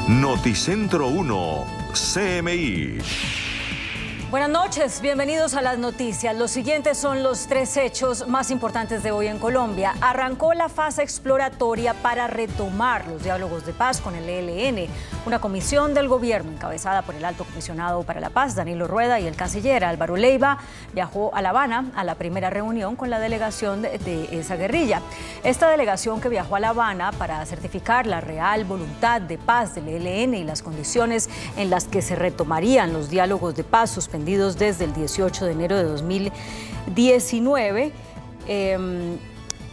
Noticentro 1, CMI. Buenas noches, bienvenidos a las noticias. Los siguientes son los tres hechos más importantes de hoy en Colombia. Arrancó la fase exploratoria para retomar los diálogos de paz con el ELN. Una comisión del gobierno encabezada por el alto comisionado para la paz, Danilo Rueda, y el canciller Álvaro Leiva viajó a La Habana a la primera reunión con la delegación de esa guerrilla. Esta delegación que viajó a La Habana para certificar la real voluntad de paz del ELN y las condiciones en las que se retomarían los diálogos de paz suspendidos desde el 18 de enero de 2019.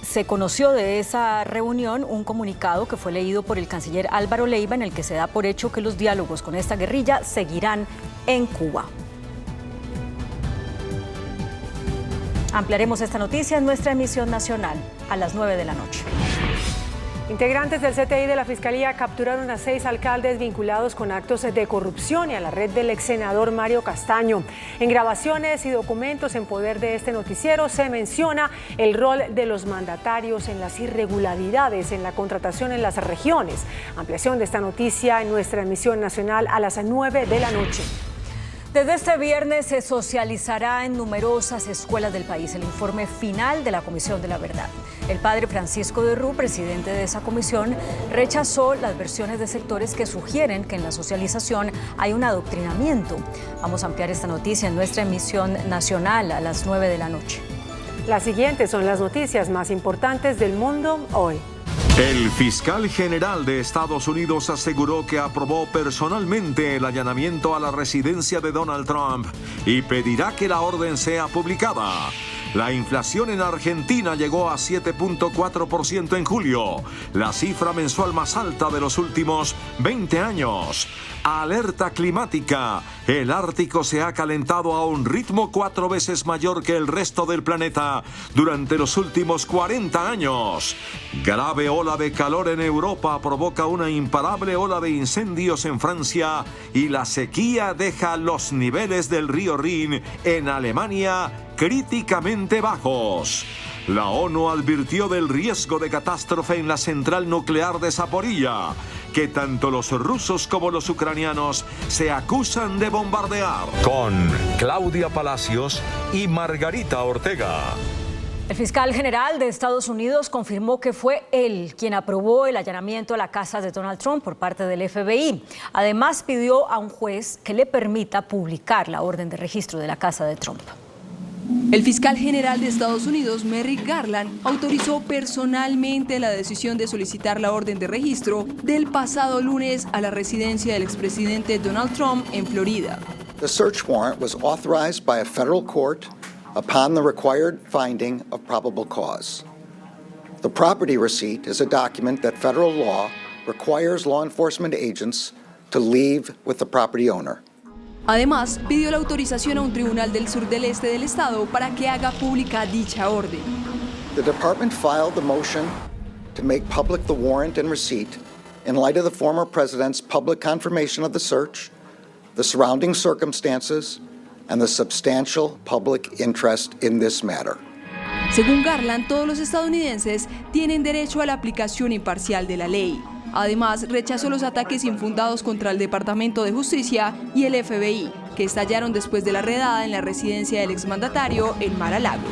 Se conoció de esa reunión un comunicado que fue leído por el canciller Álvaro Leiva en el que se da por hecho que los diálogos con esta guerrilla seguirán en Cuba. Ampliaremos esta noticia en nuestra emisión nacional a las 9 de la noche. Integrantes del CTI de la Fiscalía capturaron a 6 alcaldes vinculados con actos de corrupción y a la red del ex senador Mario Castaño. En grabaciones y documentos en poder de este noticiero se menciona el rol de los mandatarios en las irregularidades en la contratación en las regiones. Ampliación de esta noticia en nuestra emisión nacional a las 9 de la noche. Desde este viernes se socializará en numerosas escuelas del país el informe final de la Comisión de la Verdad. El padre Francisco de Rú, presidente de esa comisión, rechazó las versiones de sectores que sugieren que en la socialización hay un adoctrinamiento. Vamos a ampliar esta noticia en nuestra emisión nacional a las 9 de la noche. Las siguientes son las noticias más importantes del mundo hoy. El fiscal general de Estados Unidos aseguró que aprobó personalmente el allanamiento a la residencia de Donald Trump y pedirá que la orden sea publicada. La inflación en Argentina llegó a 7.4% en julio, la cifra mensual más alta de los últimos 20 años. Alerta climática. El Ártico se ha calentado a un ritmo 4 veces mayor que el resto del planeta durante los últimos 40 años. Grave ola de calor en Europa provoca una imparable ola de incendios en Francia y la sequía deja los niveles del río Rin en Alemania críticamente bajos. La ONU advirtió del riesgo de catástrofe en la central nuclear de Zaporilla, que tanto los rusos como los ucranianos se acusan de bombardear. Con Claudia Palacios y Margarita Ortega. El fiscal general de Estados Unidos confirmó que fue él quien aprobó el allanamiento a la casa de Donald Trump por parte del FBI. Además, pidió a un juez que le permita publicar la orden de registro de la casa de Trump. El fiscal general de Estados Unidos, Merrick Garland, autorizó personalmente la decisión de solicitar la orden de registro del pasado lunes a la residencia del expresidente Donald Trump en Florida. The search warrant was authorized by a federal court upon the required finding of probable cause. The property receipt is a document that federal law requires law enforcement agents to leave with the property owner. Además, pidió la autorización a un tribunal del sur del este del estado para que haga pública dicha orden. The department filed the motion to make public the warrant and receipt in light of the former president's public confirmation of the search, the surrounding circumstances, and the substantial public interest in this matter. Según Garland, todos los estadounidenses tienen derecho a la aplicación imparcial de la ley. Además, rechazó los ataques infundados contra el Departamento de Justicia y el FBI, que estallaron después de la redada en la residencia del exmandatario en Mar-a-Lago.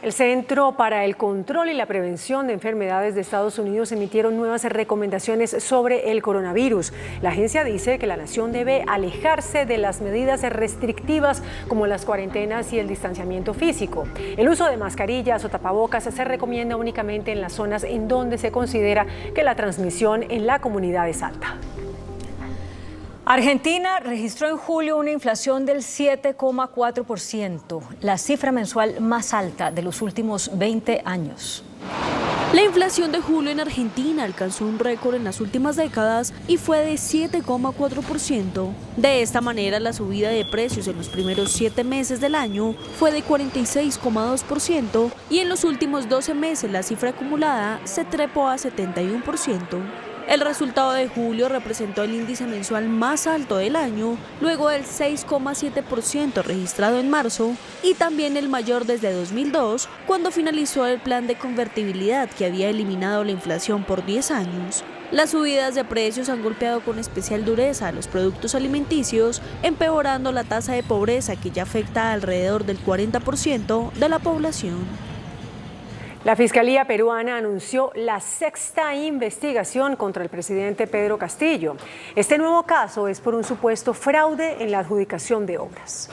El Centro para el Control y la Prevención de Enfermedades de Estados Unidos emitieron nuevas recomendaciones sobre el coronavirus. La agencia dice que la nación debe alejarse de las medidas restrictivas como las cuarentenas y el distanciamiento físico. El uso de mascarillas o tapabocas se recomienda únicamente en las zonas en donde se considera que la transmisión en la comunidad es alta. Argentina registró en julio una inflación del 7,4%, la cifra mensual más alta de los últimos 20 años. La inflación de julio en Argentina alcanzó un récord en las últimas décadas y fue de 7,4%. De esta manera, la subida de precios en los primeros 7 meses del año fue de 46,2% y en los últimos 12 meses la cifra acumulada se trepó a 71%. El resultado de julio representó el índice mensual más alto del año, luego del 6,7% registrado en marzo y también el mayor desde 2002, cuando finalizó el plan de convertibilidad que había eliminado la inflación por 10 años. Las subidas de precios han golpeado con especial dureza a los productos alimenticios, empeorando la tasa de pobreza que ya afecta a alrededor del 40% de la población. La Fiscalía peruana anunció la sexta investigación contra el presidente Pedro Castillo. Este nuevo caso es por un supuesto fraude en la adjudicación de obras.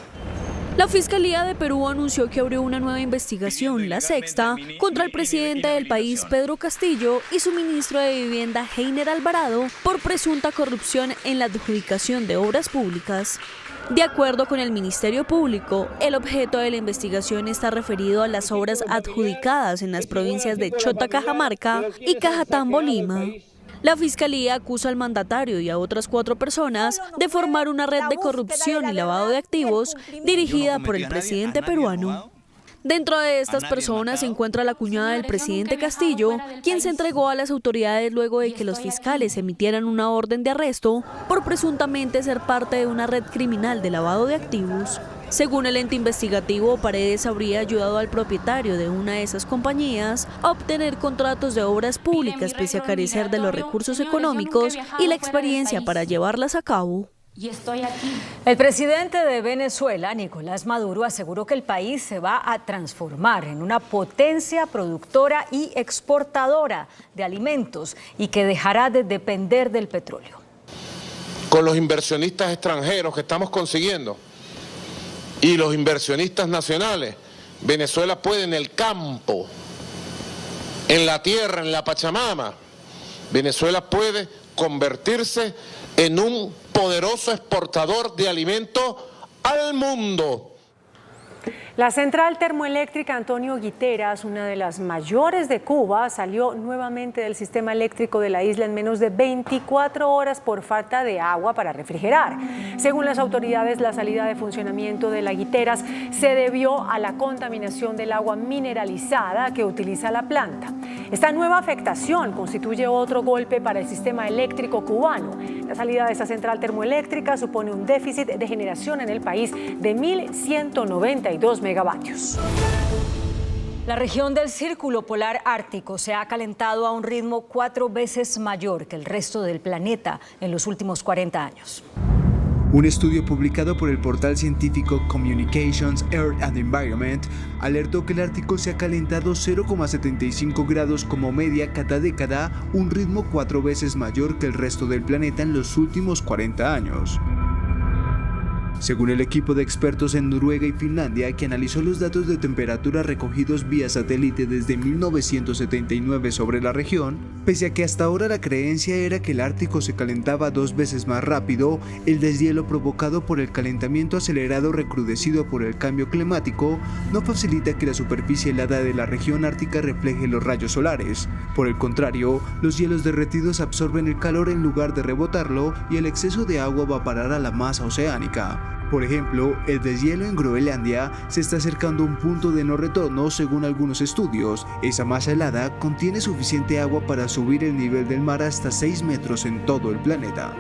La Fiscalía de Perú anunció que abrió una nueva investigación, la sexta, contra el presidente del país, Pedro Castillo, y su ministro de Vivienda, Heiner Alvarado, por presunta corrupción en la adjudicación de obras públicas. De acuerdo con el Ministerio Público, el objeto de la investigación está referido a las obras adjudicadas en las provincias de Chota, Cajamarca y Cajatambo, Lima. La Fiscalía acusa al mandatario y a otras 4 personas de formar una red de corrupción y lavado de activos dirigida por el presidente peruano. Dentro de estas personas se encuentra la cuñada del presidente Castillo, quien se entregó a las autoridades luego de que los fiscales emitieran una orden de arresto por presuntamente ser parte de una red criminal de lavado de activos. Según el ente investigativo, Paredes habría ayudado al propietario de una de esas compañías a obtener contratos de obras públicas pese a carecer de los recursos económicos y la experiencia para llevarlas a cabo. Y estoy aquí. El presidente de Venezuela, Nicolás Maduro, aseguró que el país se va a transformar en una potencia productora y exportadora de alimentos y que dejará de depender del petróleo. Con los inversionistas extranjeros que estamos consiguiendo y los inversionistas nacionales, Venezuela puede en el campo, en la tierra, en la Pachamama, Venezuela puede convertirse en un poderoso exportador de alimentos al mundo. La central termoeléctrica Antonio Guiteras, una de las mayores de Cuba, salió nuevamente del sistema eléctrico de la isla en menos de 24 horas por falta de agua para refrigerar. Según las autoridades, la salida de funcionamiento de la Guiteras se debió a la contaminación del agua mineralizada que utiliza la planta. Esta nueva afectación constituye otro golpe para el sistema eléctrico cubano. La salida de esta central termoeléctrica supone un déficit de generación en el país de 1.192 megavatios. La región del Círculo Polar Ártico se ha calentado a un ritmo 4 veces mayor que el resto del planeta en los últimos 40 años. Un estudio publicado por el portal científico Communications, Earth and Environment alertó que el Ártico se ha calentado 0,75 grados como media cada década, un ritmo 4 veces mayor que el resto del planeta en los últimos 40 años. Según el equipo de expertos en Noruega y Finlandia, que analizó los datos de temperatura recogidos vía satélite desde 1979 sobre la región, pese a que hasta ahora la creencia era que el Ártico se calentaba 2 veces más rápido, el deshielo provocado por el calentamiento acelerado recrudecido por el cambio climático no facilita que la superficie helada de la región ártica refleje los rayos solares. Por el contrario, los hielos derretidos absorben el calor en lugar de rebotarlo y el exceso de agua va a parar a la masa oceánica. Por ejemplo, el deshielo en Groenlandia se está acercando a un punto de no retorno según algunos estudios. Esa masa helada contiene suficiente agua para subir el nivel del mar hasta 6 metros en todo el planeta.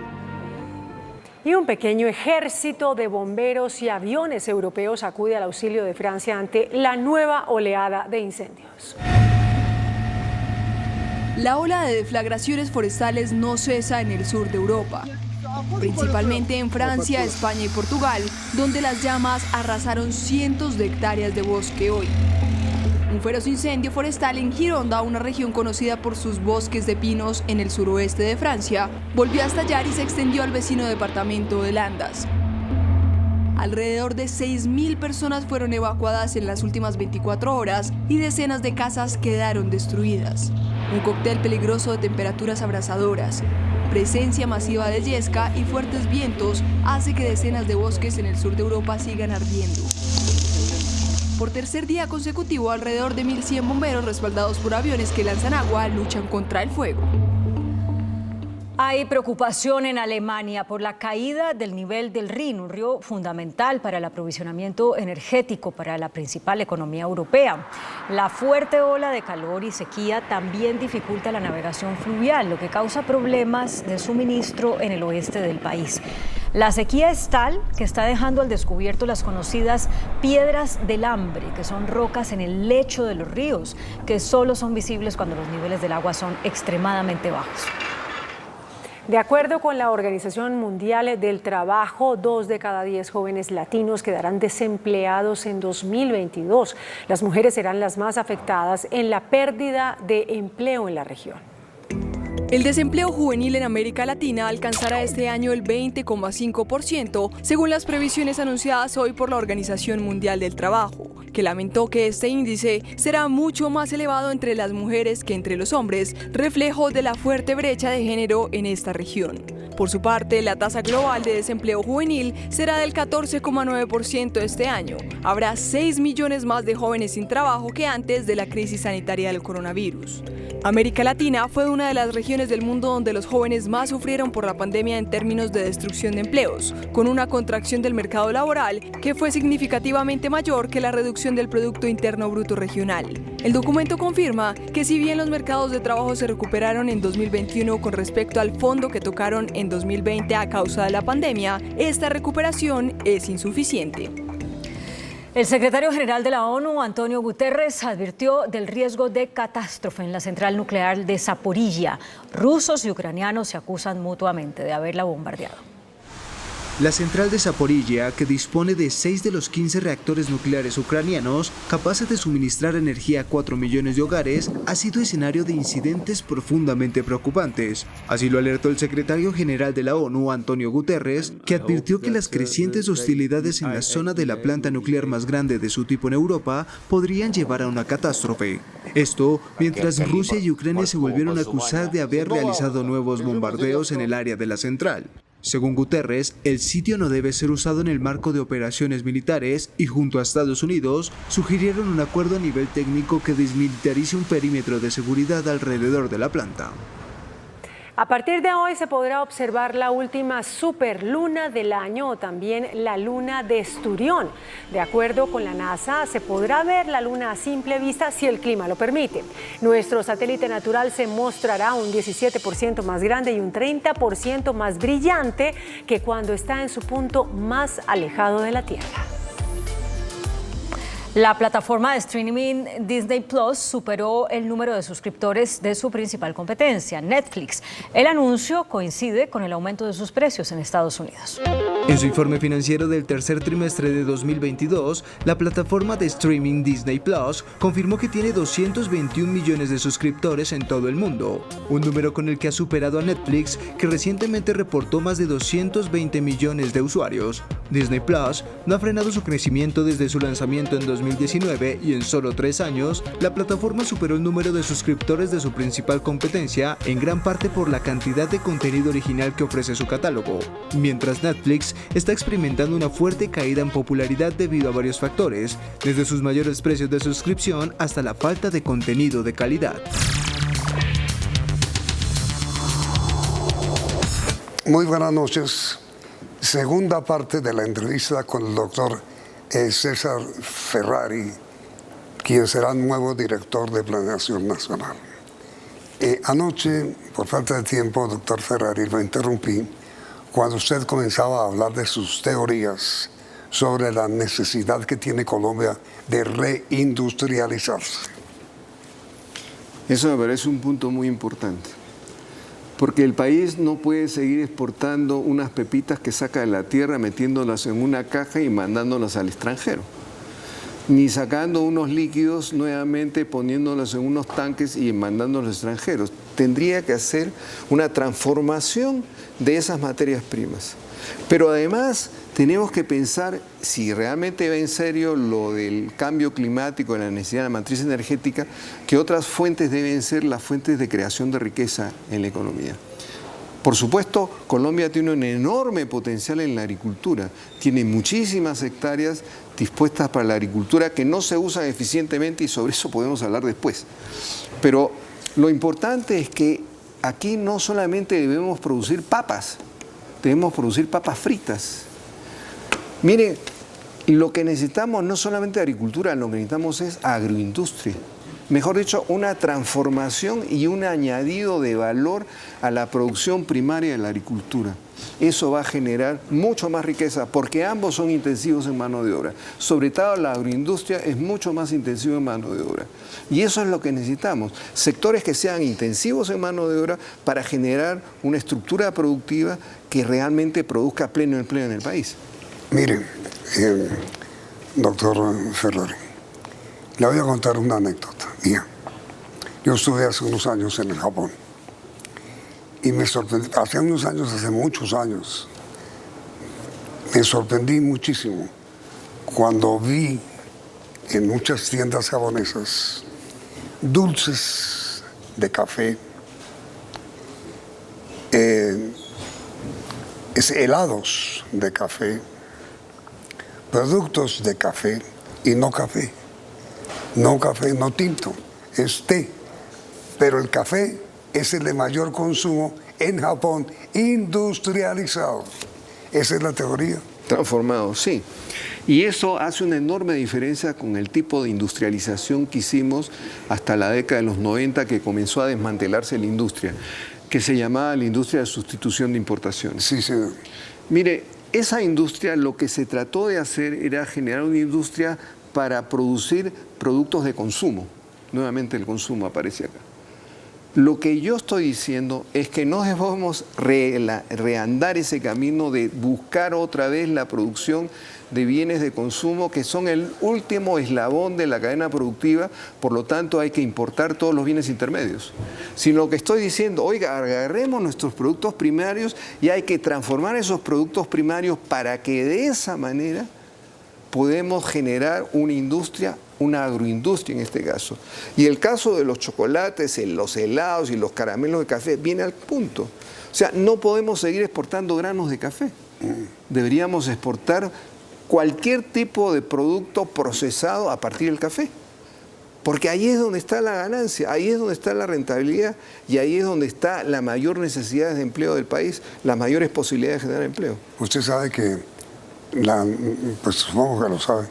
Y un pequeño ejército de bomberos y aviones europeos acude al auxilio de Francia ante la nueva oleada de incendios. La ola de deflagraciones forestales no cesa en el sur de Europa, principalmente en Francia, España y Portugal, donde las llamas arrasaron cientos de hectáreas de bosque hoy. Un feroz incendio forestal en Gironda, una región conocida por sus bosques de pinos en el suroeste de Francia, volvió a estallar y se extendió al vecino departamento de Landas. Alrededor de 6.000 personas fueron evacuadas en las últimas 24 horas y decenas de casas quedaron destruidas. Un cóctel peligroso de temperaturas abrasadoras, presencia masiva de yesca y fuertes vientos hace que decenas de bosques en el sur de Europa sigan ardiendo. Por tercer día consecutivo, alrededor de 1.100 bomberos respaldados por aviones que lanzan agua luchan contra el fuego. Hay preocupación en Alemania por la caída del nivel del Rin, un río fundamental para el aprovisionamiento energético para la principal economía europea. La fuerte ola de calor y sequía también dificulta la navegación fluvial, lo que causa problemas de suministro en el oeste del país. La sequía es tal que está dejando al descubierto las conocidas piedras del hambre, que son rocas en el lecho de los ríos, que solo son visibles cuando los niveles del agua son extremadamente bajos. De acuerdo con la Organización Mundial del Trabajo, 2 de cada 10 jóvenes latinos quedarán desempleados en 2022. Las mujeres serán las más afectadas en la pérdida de empleo en la región. El desempleo juvenil en América Latina alcanzará este año el 20,5%, según las previsiones anunciadas hoy por la Organización Mundial del Trabajo, que lamentó que este índice será mucho más elevado entre las mujeres que entre los hombres, reflejo de la fuerte brecha de género en esta región. Por su parte, la tasa global de desempleo juvenil será del 14,9% este año. Habrá 6 millones más de jóvenes sin trabajo que antes de la crisis sanitaria del coronavirus. América Latina fue una de las regiones del mundo donde los jóvenes más sufrieron por la pandemia en términos de destrucción de empleos, con una contracción del mercado laboral que fue significativamente mayor que la reducción del Producto Interno Bruto regional. El documento confirma que si bien los mercados de trabajo se recuperaron en 2021 con respecto al fondo que tocaron en 2020 a causa de la pandemia, esta recuperación es insuficiente. El secretario general de la ONU, Antonio Guterres, advirtió del riesgo de catástrofe en la central nuclear de Zaporizhia. Rusos y ucranianos se acusan mutuamente de haberla bombardeado. La central de Zaporizhia, que dispone de 6 de los 15 reactores nucleares ucranianos capaces de suministrar energía a 4 millones de hogares, ha sido escenario de incidentes profundamente preocupantes. Así lo alertó el secretario general de la ONU, Antonio Guterres, que advirtió que las crecientes hostilidades en la zona de la planta nuclear más grande de su tipo en Europa podrían llevar a una catástrofe. Esto mientras Rusia y Ucrania se volvieron a acusar de haber realizado nuevos bombardeos en el área de la central. Según Guterres, el sitio no debe ser usado en el marco de operaciones militares y junto a Estados Unidos sugirieron un acuerdo a nivel técnico que desmilitarice un perímetro de seguridad alrededor de la planta. A partir de hoy se podrá observar la última superluna del año o también la luna de Esturión. De acuerdo con la NASA, se podrá ver la luna a simple vista si el clima lo permite. Nuestro satélite natural se mostrará un 17% más grande y un 30% más brillante que cuando está en su punto más alejado de la Tierra. La plataforma de streaming Disney Plus superó el número de suscriptores de su principal competencia, Netflix. El anuncio coincide con el aumento de sus precios en Estados Unidos. En su informe financiero del tercer trimestre de 2022, la plataforma de streaming Disney Plus confirmó que tiene 221 millones de suscriptores en todo el mundo, un número con el que ha superado a Netflix, que recientemente reportó más de 220 millones de usuarios. Disney Plus no ha frenado su crecimiento desde su lanzamiento en 2019 y en solo 3 años, la plataforma superó el número de suscriptores de su principal competencia, en gran parte por la cantidad de contenido original que ofrece su catálogo. Mientras Netflix está experimentando una fuerte caída en popularidad debido a varios factores, desde sus mayores precios de suscripción hasta la falta de contenido de calidad. Muy buenas noches. Segunda parte de la entrevista con el doctor César Ferrari, quien será nuevo director de Planeación Nacional. Anoche, por falta de tiempo, doctor Ferrari, lo interrumpí cuando usted comenzaba a hablar de sus teorías sobre la necesidad que tiene Colombia de reindustrializarse. Eso me parece un punto muy importante, porque el país no puede seguir exportando unas pepitas que saca de la tierra, metiéndolas en una caja y mandándolas al extranjero, ni sacando unos líquidos nuevamente, poniéndolos en unos tanques y mandándolos extranjeros. Tendría que hacer una transformación de esas materias primas. Pero además tenemos que pensar, si realmente va en serio lo del cambio climático, la necesidad de la matriz energética, que otras fuentes deben ser las fuentes de creación de riqueza en la economía. Por supuesto, Colombia tiene un enorme potencial en la agricultura. Tiene muchísimas hectáreas dispuestas para la agricultura que no se usan eficientemente y sobre eso podemos hablar después. Pero lo importante es que aquí no solamente debemos producir papas, debemos producir papas fritas. Miren, lo que necesitamos no solamente agricultura, lo que necesitamos es agroindustria. mejor dicho, una transformación y un añadido de valor a la producción primaria de la agricultura. Eso va a generar mucho más riqueza, porque ambos son intensivos en mano de obra. Sobre todo la agroindustria es mucho más intensiva en mano de obra. Y eso es lo que necesitamos, sectores que sean intensivos en mano de obra para generar una estructura productiva que realmente produzca pleno empleo en el país. Mire, doctor Ferrari, le voy a contar una anécdota mía. Yo estuve hace unos años en el Japón y me sorprendí, hace unos años, hace muchos años, me sorprendí muchísimo cuando vi en muchas tiendas japonesas dulces de café, helados de café, productos de café y no café. No café, no tinto, es té. Pero el café es el de mayor consumo en Japón, industrializado. Esa es la teoría. Transformado, sí. Y eso hace una enorme diferencia con el tipo de industrialización que hicimos hasta la década de los 90, que comenzó a desmantelarse la industria, que se llamaba la industria de sustitución de importaciones. Sí, señor. Mire, esa industria lo que se trató de hacer era generar una industria para producir productos de consumo. Nuevamente el consumo aparece acá. Lo que yo estoy diciendo es que no debemos reandar ese camino de buscar otra vez la producción de bienes de consumo que son el último eslabón de la cadena productiva, por lo tanto hay que importar todos los bienes intermedios. Sino lo que estoy diciendo, oiga, agarremos nuestros productos primarios y hay que transformar esos productos primarios para que de esa manera podemos generar una industria, una agroindustria en este caso. Y el caso de los chocolates, los helados y los caramelos de café viene al punto. O sea, no podemos seguir exportando granos de café. Deberíamos exportar cualquier tipo de producto procesado a partir del café. Porque ahí es donde está la ganancia, ahí es donde está la rentabilidad y ahí es donde está la mayor necesidad de empleo del país, las mayores posibilidades de generar empleo. Usted sabe que, pues supongo que lo sabe,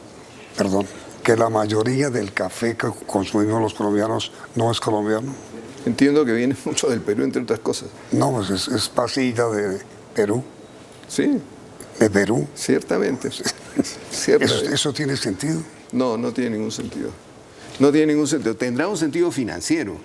perdón, que la mayoría del café que consumimos los colombianos no es colombiano. Entiendo que viene mucho del Perú, entre otras cosas. No, pues es pasilla de Perú. Sí. De Perú. Ciertamente. ¿Eso tiene sentido? No, no tiene ningún sentido. No tiene ningún sentido. Tendrá un sentido financiero,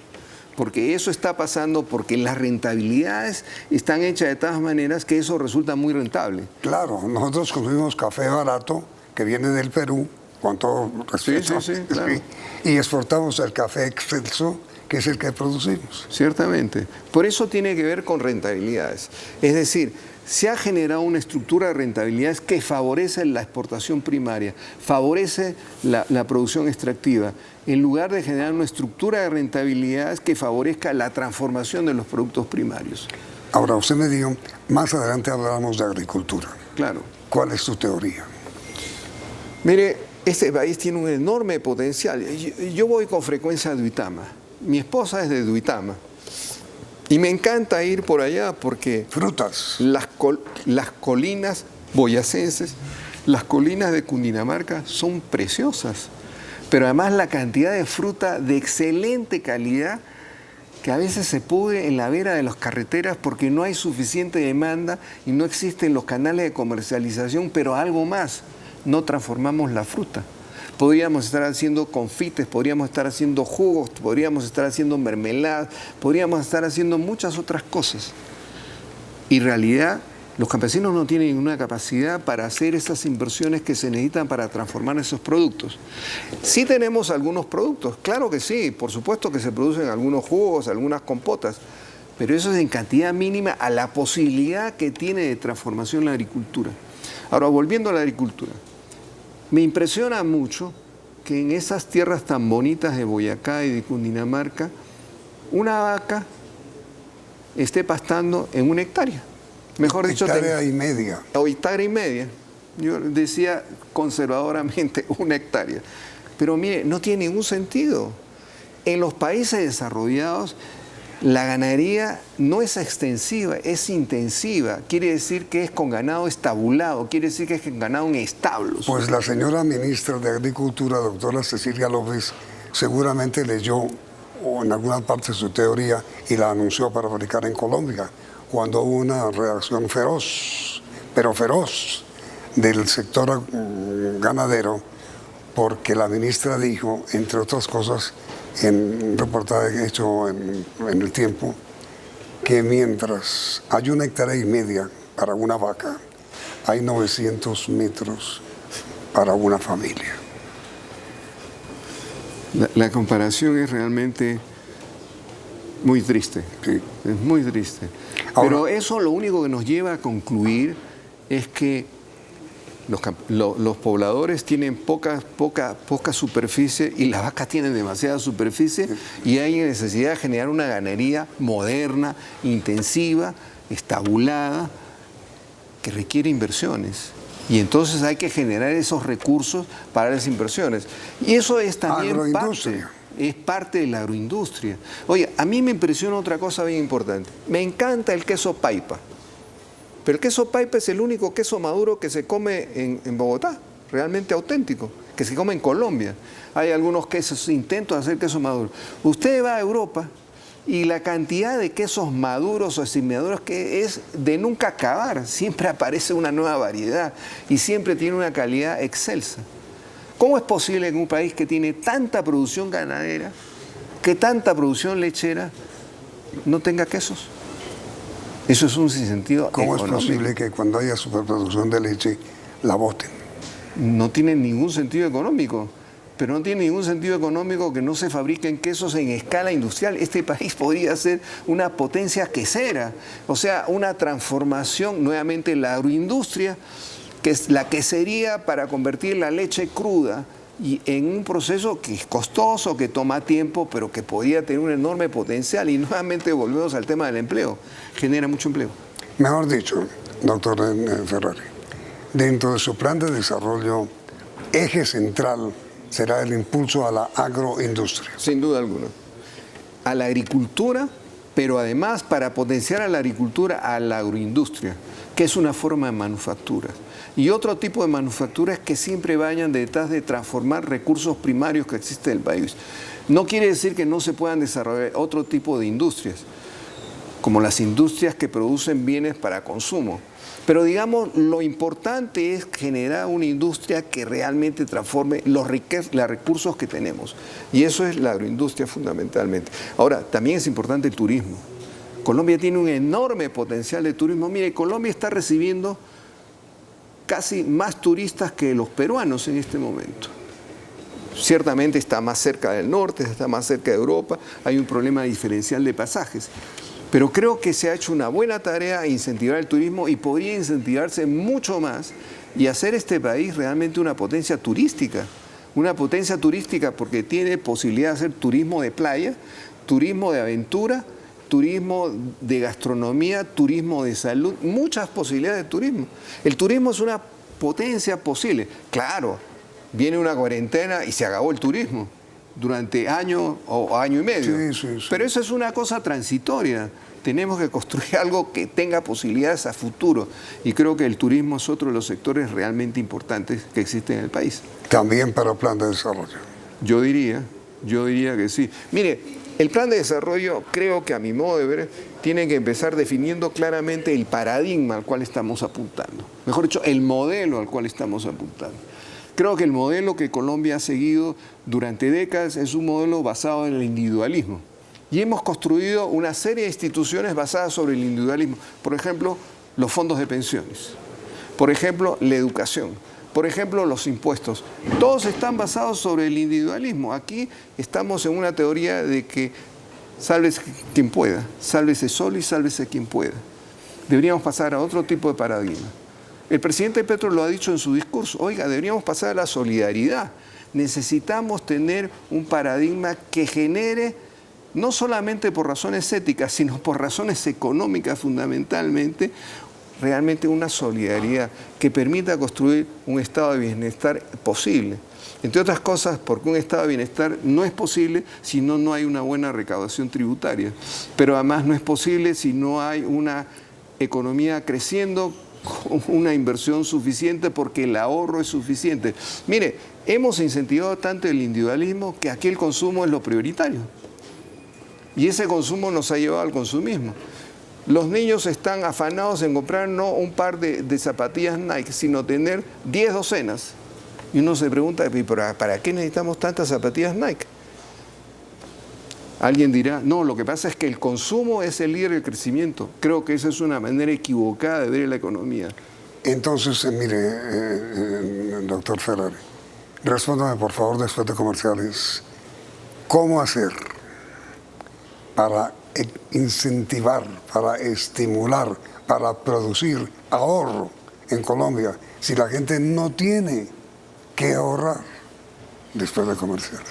porque eso está pasando porque las rentabilidades están hechas de todas maneras que eso resulta muy rentable. Claro, nosotros consumimos café barato que viene del Perú, con todo respeto. Sí, claro. Y exportamos el café excelso, que es el que producimos. Ciertamente. Por eso tiene que ver con rentabilidades. Es decir, se ha generado una estructura de rentabilidades que favorece la exportación primaria, favorece la producción extractiva, en lugar de generar una estructura de rentabilidades que favorezca la transformación de los productos primarios. Ahora, usted me dijo, más adelante hablamos de agricultura. Claro. ¿Cuál es su teoría? Mire, este país tiene un enorme potencial. Yo voy con frecuencia a Duitama. Mi esposa es de Duitama. Y me encanta ir por allá porque... Frutas. Las colinas boyacenses, las colinas de Cundinamarca son preciosas. Pero además la cantidad de fruta de excelente calidad que a veces se pudre en la vera de las carreteras porque no hay suficiente demanda y no existen los canales de comercialización, pero algo más, no transformamos la fruta. Podríamos estar haciendo confites, podríamos estar haciendo jugos, podríamos estar haciendo mermeladas, podríamos estar haciendo muchas otras cosas. Y en realidad, los campesinos no tienen ninguna capacidad para hacer esas inversiones que se necesitan para transformar esos productos. Sí tenemos algunos productos, claro que sí, por supuesto que se producen algunos jugos, algunas compotas, pero eso es en cantidad mínima a la posibilidad que tiene de transformación la agricultura. Ahora, volviendo a la agricultura, me impresiona mucho que en esas tierras tan bonitas de Boyacá y de Cundinamarca, una vaca esté pastando en 1 hectárea. Mejor dicho, hectárea y media. O hectárea y media. Yo decía conservadoramente 1 hectárea. Pero mire, no tiene ningún sentido. En los países desarrollados, la ganadería no es extensiva, es intensiva. Quiere decir que es con ganado estabulado, quiere decir que es con ganado en establos. Pues la señora ministra de Agricultura, doctora Cecilia López, seguramente leyó o en alguna parte su teoría y la anunció para aplicar en Colombia, cuando hubo una reacción feroz, pero feroz, del sector ganadero, porque la ministra dijo, entre otras cosas, en un reportaje hecho en El Tiempo, que mientras hay 1,5 hectáreas para una vaca, hay 900 metros para una familia. La comparación es realmente muy triste, Sí. es muy triste. Ahora, pero eso lo único que nos lleva a concluir es que los pobladores tienen poca superficie y las vacas tienen demasiada superficie y hay necesidad de generar una ganadería moderna, intensiva, estabulada, que requiere inversiones. Y entonces hay que generar esos recursos para las inversiones. Y eso es también parte de la agroindustria. Oye, a mí me impresiona otra cosa bien importante. Me encanta el queso paipa. Pero el queso paipa es el único queso maduro que se come en Bogotá, realmente auténtico, que se come en Colombia. Hay algunos quesos, intentos de hacer queso maduro. Usted va a Europa y la cantidad de quesos maduros o semimaduros que es de nunca acabar. Siempre aparece una nueva variedad y siempre tiene una calidad excelsa. ¿Cómo es posible en un país que tiene tanta producción ganadera, que tanta producción lechera, no tenga quesos? Eso es un sinsentido ¿cómo económico. es posible que cuando haya superproducción de leche la boten? No tiene ningún sentido económico. Pero no tiene ningún sentido económico que no se fabriquen quesos en escala industrial. Este país podría ser una potencia quesera, o sea, una transformación nuevamente en la agroindustria, que es la quesería para convertir la leche cruda y en un proceso que es costoso, que toma tiempo, pero que podría tener un enorme potencial. Y nuevamente volvemos al tema del empleo, genera mucho empleo. Mejor dicho, doctor Ferrari, dentro de su plan de desarrollo, eje central será el impulso a la agroindustria. Sin duda alguna. A la agricultura, pero además para potenciar a la agricultura, a la agroindustria, que es una forma de manufactura. Y otro tipo de manufacturas que siempre vayan detrás de transformar recursos primarios que existen en el país. No quiere decir que no se puedan desarrollar otro tipo de industrias, como las industrias que producen bienes para consumo. Pero digamos, lo importante es generar una industria que realmente transforme los recursos que tenemos. Y eso es la agroindustria fundamentalmente. Ahora, también es importante el turismo. Colombia tiene un enorme potencial de turismo. Mire, Colombia está recibiendo casi más turistas que los peruanos en este momento. Ciertamente está más cerca del norte, está más cerca de Europa, hay un problema diferencial de pasajes. Pero creo que se ha hecho una buena tarea a incentivar el turismo y podría incentivarse mucho más y hacer este país realmente una potencia turística. Una potencia turística porque tiene posibilidad de hacer turismo de playa, turismo de aventura, turismo de gastronomía, turismo de salud, muchas posibilidades de turismo. El turismo es una potencia posible. Claro, viene una cuarentena y se acabó el turismo durante año o año y medio. Sí. Pero eso es una cosa transitoria. Tenemos que construir algo que tenga posibilidades a futuro. Y creo que el turismo es otro de los sectores realmente importantes que existen en el país. También para el plan de desarrollo. Yo diría que sí. Mire, el plan de desarrollo, creo que a mi modo de ver, tiene que empezar definiendo claramente el paradigma al cual estamos apuntando. Mejor dicho, el modelo al cual estamos apuntando. Creo que el modelo que Colombia ha seguido durante décadas es un modelo basado en el individualismo. Y hemos construido una serie de instituciones basadas sobre el individualismo. Por ejemplo, los fondos de pensiones. Por ejemplo, la educación. Por ejemplo, los impuestos. Todos están basados sobre el individualismo. Aquí estamos en una teoría de que sálvese quien pueda, sálvese solo y sálvese quien pueda. Deberíamos pasar a otro tipo de paradigma. El presidente Petro lo ha dicho en su discurso. Oiga, deberíamos pasar a la solidaridad. Necesitamos tener un paradigma que genere, no solamente por razones éticas, sino por razones económicas fundamentalmente, realmente una solidaridad que permita construir un estado de bienestar posible. Entre otras cosas, porque un estado de bienestar no es posible si no hay una buena recaudación tributaria. Pero además no es posible si no hay una economía creciendo una inversión suficiente porque el ahorro es suficiente. Mire, hemos incentivado tanto el individualismo que aquí el consumo es lo prioritario. Y ese consumo nos ha llevado al consumismo. Los niños están afanados en comprar no un par de zapatillas Nike, sino tener 10 docenas. Y uno se pregunta, ¿para qué necesitamos tantas zapatillas Nike? Alguien dirá, no, lo que pasa es que el consumo es el líder del crecimiento. Creo que esa es una manera equivocada de ver la economía. Entonces, mire, doctor Ferrari, respóndame por favor después de comerciales. ¿Cómo hacer para incentivar, para estimular, para producir ahorro en Colombia si la gente no tiene que ahorrar? Después de comerciales.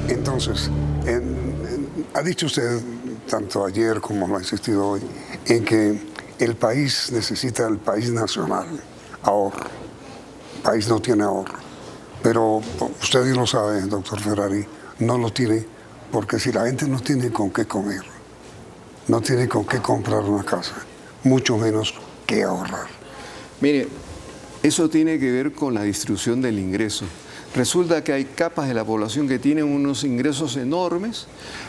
Entonces, ha dicho usted, tanto ayer como lo ha insistido hoy, en que el país necesita, el país nacional, ahorro. El país no tiene ahorro. Pero usted bien lo sabe, doctor Ferrari, no lo tiene porque si la gente no tiene con qué comer, no tiene con qué comprar una casa, mucho menos que ahorrar. Mire, eso tiene que ver con la distribución del ingreso. Resulta que hay capas de la población que tienen unos ingresos enormes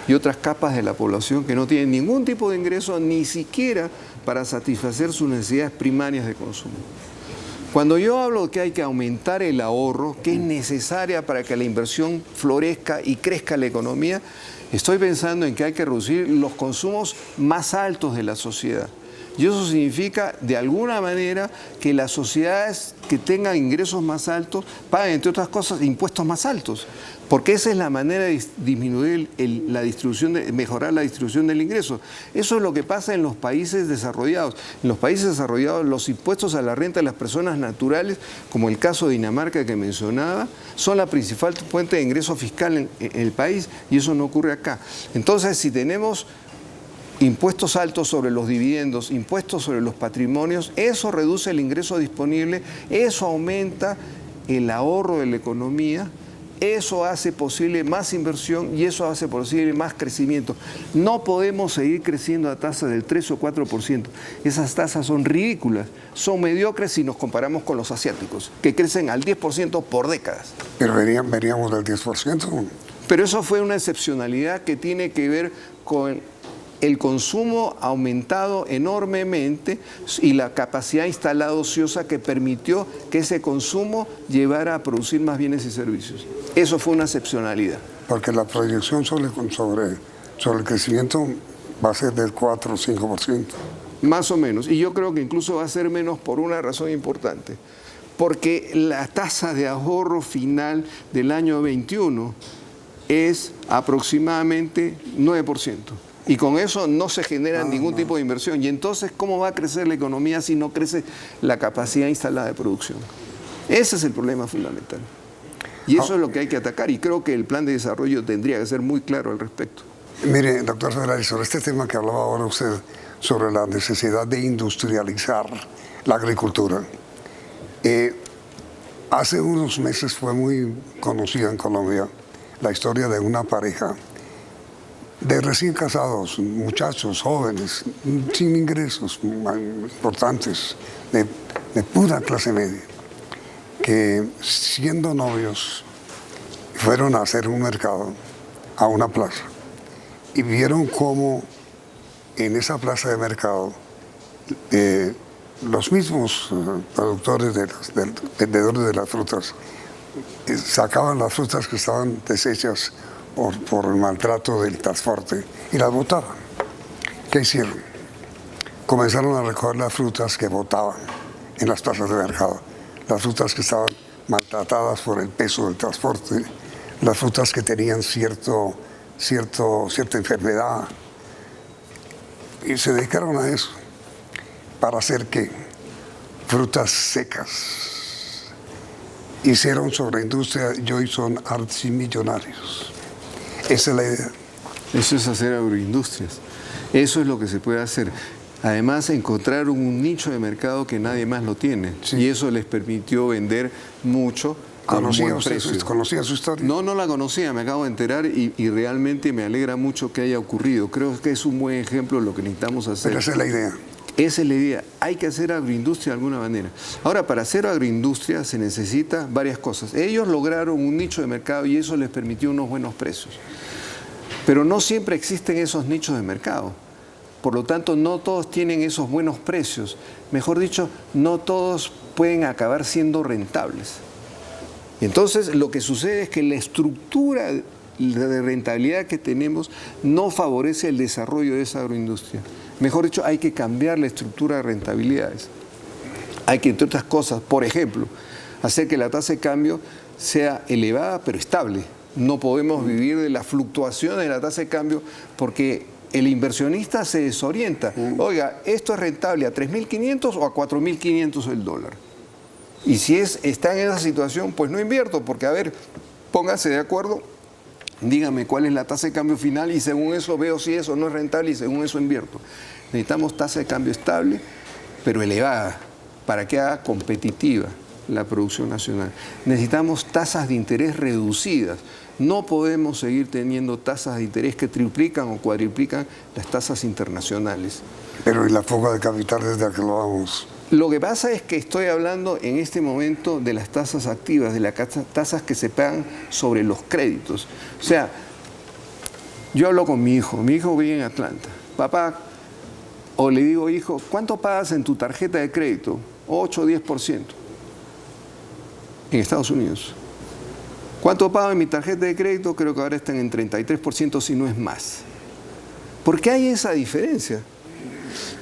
y otras capas de la población que no tienen ningún tipo de ingreso, ni siquiera para satisfacer sus necesidades primarias de consumo. Cuando yo hablo que hay que aumentar el ahorro, que es necesaria para que la inversión florezca y crezca la economía, estoy pensando en que hay que reducir los consumos más altos de la sociedad. Y eso significa, de alguna manera, que las sociedades que tengan ingresos más altos paguen, entre otras cosas, impuestos más altos. Porque esa es la manera de disminuir la distribución, mejorar la distribución del ingreso. Eso es lo que pasa en los países desarrollados. En los países desarrollados, los impuestos a la renta de las personas naturales, como el caso de Dinamarca que mencionaba, son la principal fuente de ingreso fiscal en el país, y eso no ocurre acá. Entonces, si tenemos impuestos altos sobre los dividendos, impuestos sobre los patrimonios, eso reduce el ingreso disponible, eso aumenta el ahorro de la economía, eso hace posible más inversión y eso hace posible más crecimiento. No podemos seguir creciendo a tasas del 3 o 4%. Esas tasas son ridículas, son mediocres si nos comparamos con los asiáticos, que crecen al 10% por décadas. Pero veníamos del 10%. Pero eso fue una excepcionalidad que tiene que ver con el consumo aumentado enormemente y la capacidad instalada ociosa que permitió que ese consumo llevara a producir más bienes y servicios. Eso fue una excepcionalidad. Porque la proyección sobre el crecimiento va a ser del 4 o 5%. Más o menos. Y yo creo que incluso va a ser menos por una razón importante. Porque la tasa de ahorro final del año 21 es aproximadamente 9%. Y con eso no se genera ningún tipo de inversión. Y entonces, ¿cómo va a crecer la economía si no crece la capacidad instalada de producción? Ese es el problema fundamental. Y eso es lo que hay que atacar. Y creo que el plan de desarrollo tendría que ser muy claro al respecto. Mire, doctor Ferrari, sobre este tema que hablaba ahora usted, sobre la necesidad de industrializar la agricultura. Hace unos meses fue muy conocida en Colombia la historia de una pareja de recién casados, muchachos jóvenes, sin ingresos importantes, de pura clase media, que siendo novios fueron a hacer un mercado, a una plaza, y vieron cómo en esa plaza de mercado los mismos productores, vendedores de las frutas, sacaban las frutas que estaban deshechas por el maltrato del transporte y las botaban. ¿Qué hicieron? Comenzaron a recoger las frutas que botaban en las plazas de mercado, las frutas que estaban maltratadas por el peso del transporte, las frutas que tenían cierta enfermedad, y se dedicaron a eso. ¿Para hacer qué? Frutas secas. Hicieron sobre industria y hoy son archimillonarios. Esa es la idea. Eso es hacer agroindustrias. Eso es lo que se puede hacer. Además, encontraron un nicho de mercado que nadie más lo tiene. Sí. Y eso les permitió vender mucho ¿Conocía su historia? No, no la conocía, me acabo de enterar y realmente me alegra mucho que haya ocurrido. Creo que es un buen ejemplo de lo que necesitamos hacer. Pero esa es la idea. Esa es la idea. Hay que hacer agroindustria de alguna manera. Ahora, para hacer agroindustria se necesita varias cosas. Ellos lograron un nicho de mercado y eso les permitió unos buenos precios. Pero no siempre existen esos nichos de mercado. Por lo tanto, no todos tienen esos buenos precios. Mejor dicho, no todos pueden acabar siendo rentables. Entonces, lo que sucede es que la estructura de rentabilidad que tenemos no favorece el desarrollo de esa agroindustria. Mejor dicho, hay que cambiar la estructura de rentabilidades. Hay que, entre otras cosas, por ejemplo, hacer que la tasa de cambio sea elevada pero estable. No podemos vivir de las fluctuaciones de la tasa de cambio porque el inversionista se desorienta. Oiga, ¿esto es rentable a 3.500 o a 4.500 el dólar? Y si está en esa situación, pues no invierto, porque a ver, pónganse de acuerdo, dígame cuál es la tasa de cambio final y según eso veo si eso no es rentable y según eso invierto. Necesitamos tasa de cambio estable, pero elevada, para que haga competitiva la producción nacional. Necesitamos tasas de interés reducidas. No podemos seguir teniendo tasas de interés que triplican o cuadriplican las tasas internacionales. Pero ¿y la fuga de capitales de la que lo vamos? Lo que pasa es que estoy hablando en este momento de las tasas activas, de las tasas que se pagan sobre los créditos. O sea, yo hablo con mi hijo vive en Atlanta. Papá, o le digo, hijo, ¿cuánto pagas en tu tarjeta de crédito? 8 o 10%. En Estados Unidos. ¿Cuánto pago en mi tarjeta de crédito? Creo que ahora están en 33%, si no es más. ¿Por qué hay esa diferencia?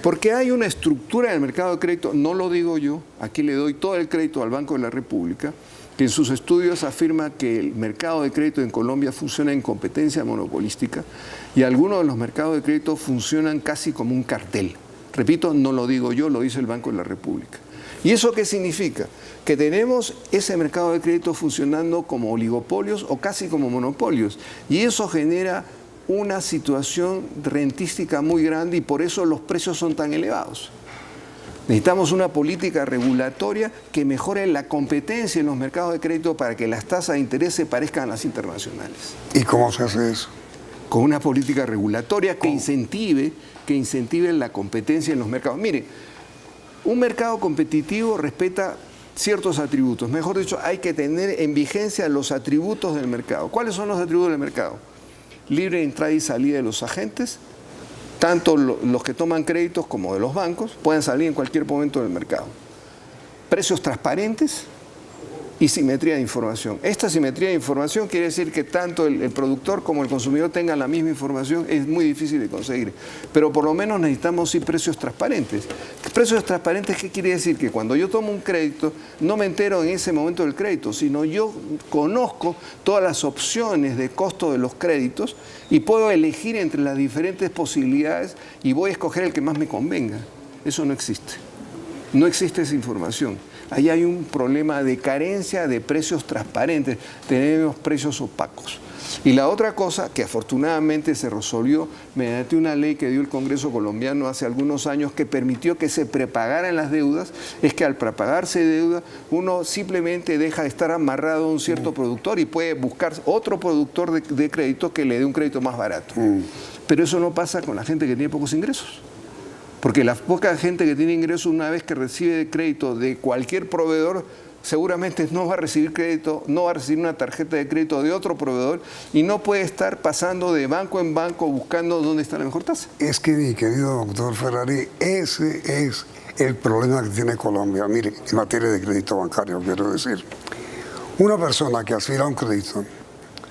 Porque hay una estructura del mercado de crédito, no lo digo yo, aquí le doy todo el crédito al Banco de la República, que en sus estudios afirma que el mercado de crédito en Colombia funciona en competencia monopolística y algunos de los mercados de crédito funcionan casi como un cartel. Repito, no lo digo yo, lo dice el Banco de la República. ¿Y eso qué significa? Que tenemos ese mercado de crédito funcionando como oligopolios o casi como monopolios. Y eso genera una situación rentística muy grande y por eso los precios son tan elevados. Necesitamos una política regulatoria que mejore la competencia en los mercados de crédito para que las tasas de interés se parezcan a las internacionales. ¿Y cómo se hace eso? Con una política regulatoria que incentive la competencia en los mercados. Mire, un mercado competitivo respeta ciertos atributos. Mejor dicho, hay que tener en vigencia los atributos del mercado. ¿Cuáles son los atributos del mercado? Libre entrada y salida de los agentes, tanto los que toman créditos como de los bancos, pueden salir en cualquier momento del mercado. Precios transparentes y simetría de información. Esta simetría de información quiere decir que tanto el productor como el consumidor tengan la misma información, es muy difícil de conseguir. Pero por lo menos necesitamos sí precios transparentes. Precios transparentes, ¿qué quiere decir? Que cuando yo tomo un crédito, no me entero en ese momento del crédito, sino yo conozco todas las opciones de costo de los créditos y puedo elegir entre las diferentes posibilidades y voy a escoger el que más me convenga. Eso no existe. No existe esa información. Ahí hay un problema de carencia de precios transparentes, tenemos precios opacos. Y la otra cosa que afortunadamente se resolvió mediante una ley que dio el Congreso colombiano hace algunos años que permitió que se prepagaran las deudas, es que al prepagarse deuda uno simplemente deja de estar amarrado a un cierto productor y puede buscar otro productor de crédito que le dé un crédito más barato. Pero eso no pasa con la gente que tiene pocos ingresos. Porque la poca gente que tiene ingresos, una vez que recibe crédito de cualquier proveedor, seguramente no va a recibir crédito, no va a recibir una tarjeta de crédito de otro proveedor y no puede estar pasando de banco en banco buscando dónde está la mejor tasa. Es que, mi querido doctor Ferrari, ese es el problema que tiene Colombia. Mire, en materia de crédito bancario, quiero decir. Una persona que aspira a un crédito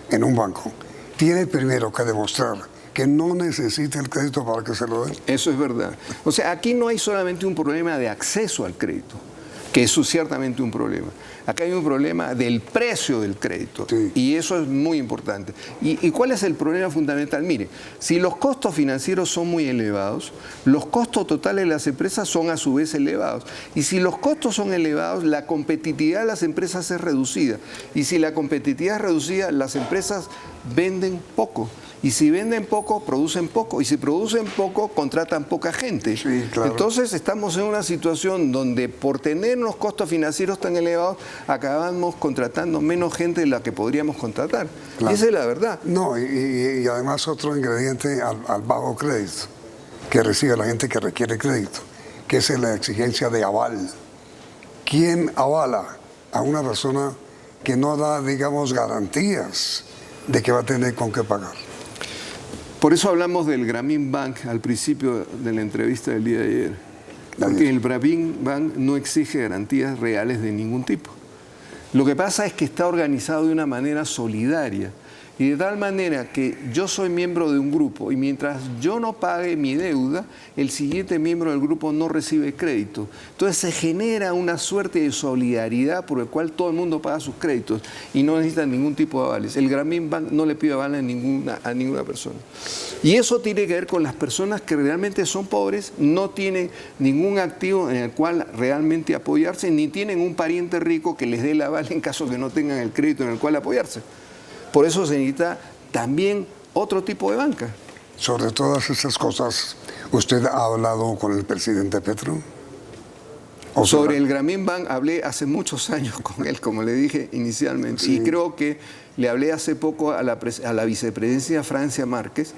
en un banco tiene primero que demostrar que no necesite el crédito para que se lo den. Eso es verdad. O sea, aquí no hay solamente un problema de acceso al crédito, que eso es ciertamente un problema. Acá hay un problema del precio del crédito, sí. Y eso es muy importante. ¿Y cuál es el problema fundamental? Mire, si los costos financieros son muy elevados, los costos totales de las empresas son a su vez elevados. Y si los costos son elevados, la competitividad de las empresas es reducida. Y si la competitividad es reducida, las empresas venden poco. Y si venden poco, producen poco. Y si producen poco, contratan poca gente. Sí, claro. Entonces estamos en una situación donde por tener unos costos financieros tan elevados, acabamos contratando menos gente de la que podríamos contratar. Claro. Y esa es la verdad. No, y además otro ingrediente al bajo crédito que recibe la gente que requiere crédito, que es la exigencia de aval. ¿Quién avala a una persona que no da, digamos, garantías de que va a tener con qué pagar? Por eso hablamos del Grameen Bank al principio de la entrevista del día de ayer. Porque el Grameen Bank no exige garantías reales de ningún tipo. Lo que pasa es que está organizado de una manera solidaria y de tal manera que yo soy miembro de un grupo y mientras yo no pague mi deuda, el siguiente miembro del grupo no recibe crédito. Entonces se genera una suerte de solidaridad por el cual todo el mundo paga sus créditos y no necesita ningún tipo de avales. El Grameen Bank no le pide avales a ninguna persona. Y eso tiene que ver con las personas que realmente son pobres, no tienen ningún activo en el cual realmente apoyarse, ni tienen un pariente rico que les dé el aval en caso que no tengan el crédito en el cual apoyarse. Por eso se necesita también otro tipo de banca. Sobre todas esas cosas, ¿usted ha hablado con el presidente Petro? Sobre el Grameen Bank hablé hace muchos años con él, como le dije inicialmente. Sí. Y creo que le hablé hace poco a la vicepresidencia Francia Márquez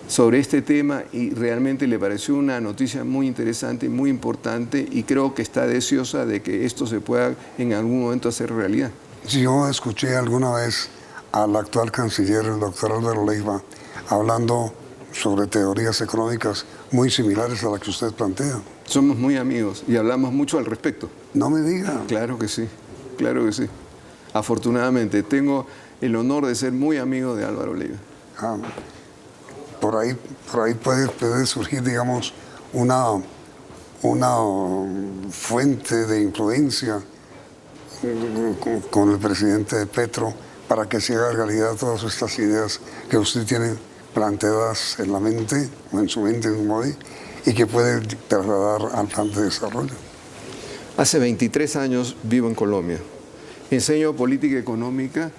sobre este tema y realmente le pareció una noticia muy interesante, muy importante y creo que está deseosa de que esto se pueda en algún momento hacer realidad. Yo escuché alguna vez al actual canciller, el doctor Álvaro Leiva, hablando sobre teorías económicas muy similares a las que usted plantea. Somos muy amigos y hablamos mucho al respecto. No me diga. Claro que sí, claro que sí. Afortunadamente, tengo el honor de ser muy amigo de Álvaro Leiva. Por ahí puede surgir, digamos, una fuente de influencia con el presidente Petro para que se haga realidad todas estas ideas que usted tiene planteadas en la mente, o en su mente mismo ahí, y que puede trasladar al plan de desarrollo. Hace 23 años vivo en Colombia. Enseño política económica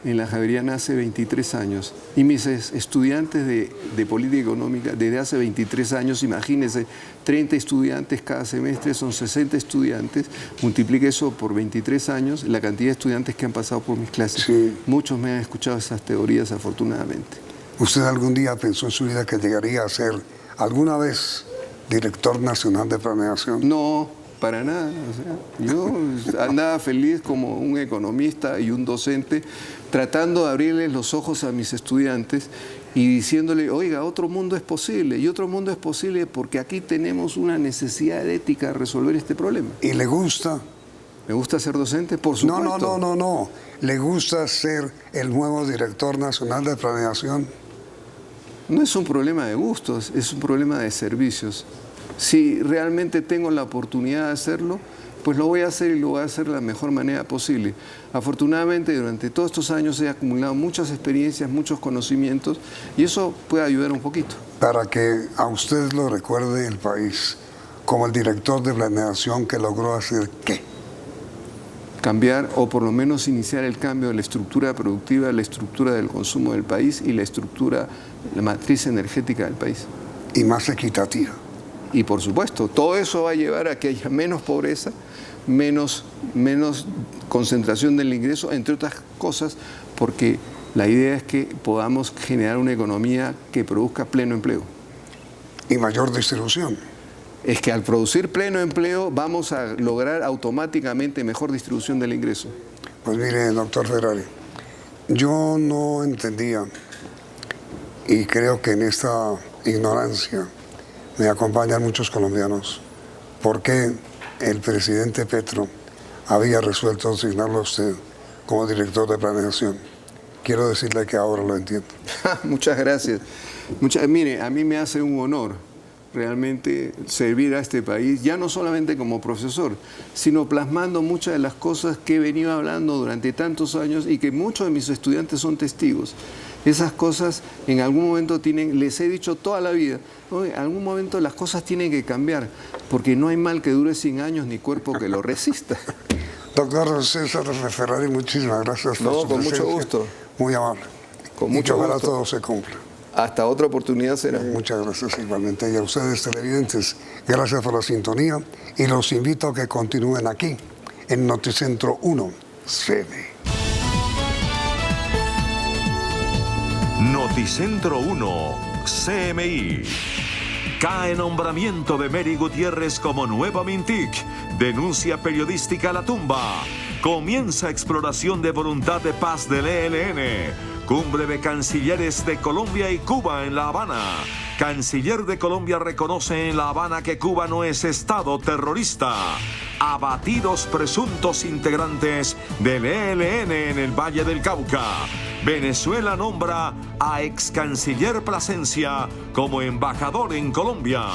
en la Javeriana hace 23 años. Y mis estudiantes de política económica desde hace 23 años, imagínense, 30 estudiantes cada semestre, son 60 estudiantes. Multiplique eso por 23 años, la cantidad de estudiantes que han pasado por mis clases. Sí. Muchos me han escuchado esas teorías, afortunadamente. ¿Usted algún día pensó en su vida que llegaría a ser alguna vez director nacional de planeación? No, para nada. O sea, yo andaba feliz como un economista y un docente, tratando de abrirles los ojos a mis estudiantes y diciéndole, oiga, otro mundo es posible. Y otro mundo es posible porque aquí tenemos una necesidad ética de resolver este problema. ¿Y le gusta? ¿Me gusta ser docente? Por supuesto. No. ¿Le gusta ser el nuevo director nacional de planeación? No es un problema de gustos, es un problema de servicios. Si realmente tengo la oportunidad de hacerlo, pues lo voy a hacer y lo voy a hacer de la mejor manera posible. Afortunadamente, durante todos estos años he acumulado muchas experiencias, muchos conocimientos, y eso puede ayudar un poquito. Para que a usted lo recuerde el país como el director de planeación que logró hacer ¿qué? Cambiar, o por lo menos iniciar el cambio de la estructura productiva, la estructura del consumo del país y la estructura, la matriz energética del país. Y más equitativa. Y por supuesto, todo eso va a llevar a que haya menos pobreza, menos concentración del ingreso, entre otras cosas, porque la idea es que podamos generar una economía que produzca pleno empleo. Y mayor distribución. Es que al producir pleno empleo vamos a lograr automáticamente mejor distribución del ingreso. Pues mire, doctor Ferrari, yo no entendía, y creo que en esta ignorancia me acompañan muchos colombianos, por qué el presidente Petro había resuelto asignarlo a usted como director de planeación. Quiero decirle que ahora lo entiendo. Muchas gracias. Mire, a mí me hace un honor realmente servir a este país, ya no solamente como profesor, sino plasmando muchas de las cosas que he venido hablando durante tantos años y que muchos de mis estudiantes son testigos. Esas cosas en algún momento les he dicho toda la vida, ¿no? En algún momento las cosas tienen que cambiar, porque no hay mal que dure 100 años ni cuerpo que lo resista. Doctor César Ferrari, muchísimas gracias por su con presencia. mucho gusto. Muy amable. Con y que mucho ojalá gusto. todo se cumpla. Hasta otra oportunidad será. Muchas gracias igualmente. Y a ustedes, televidentes, gracias por la sintonía y los invito a que continúen aquí en Noticentro 1 CM. Noticentro 1 CMI. Cae nombramiento de Mary Gutiérrez como nueva Mintic. Denuncia periodística a la tumba. Comienza exploración de voluntad de paz del ELN. Cumbre de cancilleres de Colombia y Cuba en La Habana. Canciller de Colombia reconoce en La Habana que Cuba no es estado terrorista. Abatidos presuntos integrantes del ELN en el Valle del Cauca. Venezuela nombra a ex canciller Plasencia como embajador en Colombia.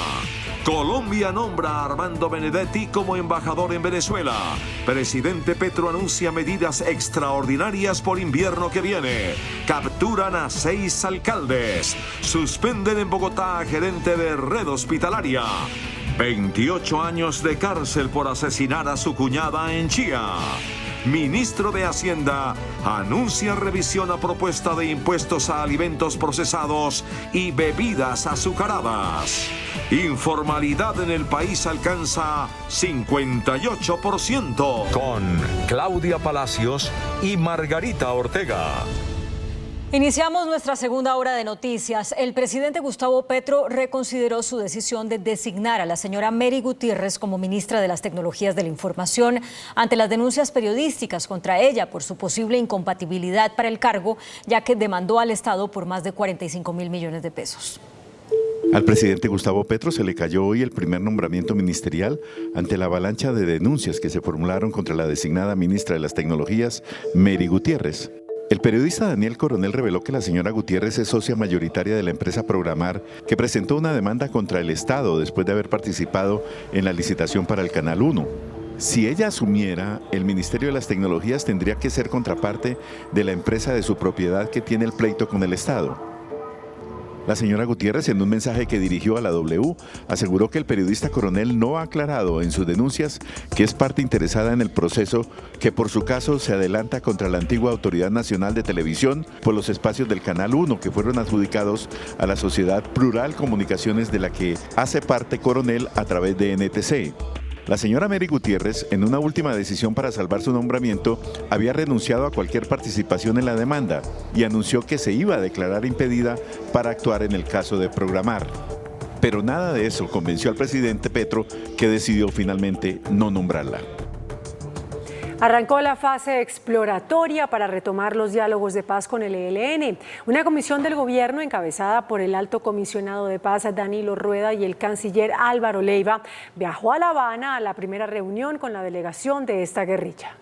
Colombia nombra a Armando Benedetti como embajador en Venezuela. Presidente Petro anuncia medidas extraordinarias por invierno que viene. Capturan a 6 alcaldes. Suspenden en Bogotá a gerente de red hospitalaria. 28 años de cárcel por asesinar a su cuñada en Chía. Ministro de Hacienda anuncia revisión a propuesta de impuestos a alimentos procesados y bebidas azucaradas. Informalidad en el país alcanza 58%. Con Claudia Palacios y Margarita Ortega. Iniciamos nuestra segunda hora de noticias. El presidente Gustavo Petro reconsideró su decisión de designar a la señora Mary Gutiérrez como ministra de las Tecnologías de la Información ante las denuncias periodísticas contra ella por su posible incompatibilidad para el cargo, ya que demandó al Estado por más de 45.000 millones de pesos. Al presidente Gustavo Petro se le cayó hoy el primer nombramiento ministerial ante la avalancha de denuncias que se formularon contra la designada ministra de las Tecnologías, Mary Gutiérrez. El periodista Daniel Coronel reveló que la señora Gutiérrez es socia mayoritaria de la empresa Programar, que presentó una demanda contra el Estado después de haber participado en la licitación para el Canal 1. Si ella asumiera, el Ministerio de las Tecnologías tendría que ser contraparte de la empresa de su propiedad que tiene el pleito con el Estado. La señora Gutiérrez, en un mensaje que dirigió a la W, aseguró que el periodista Coronel no ha aclarado en sus denuncias que es parte interesada en el proceso que por su caso se adelanta contra la antigua Autoridad Nacional de Televisión por los espacios del Canal 1 que fueron adjudicados a la Sociedad Plural Comunicaciones de la que hace parte Coronel a través de NTC. La señora Mary Gutiérrez, en una última decisión para salvar su nombramiento, había renunciado a cualquier participación en la demanda y anunció que se iba a declarar impedida para actuar en el caso de Programar. Pero nada de eso convenció al presidente Petro, que decidió finalmente no nombrarla. Arrancó la fase exploratoria para retomar los diálogos de paz con el ELN. Una comisión del gobierno encabezada por el alto comisionado de paz Danilo Rueda y el canciller Álvaro Leiva viajó a La Habana a la primera reunión con la delegación de esta guerrilla.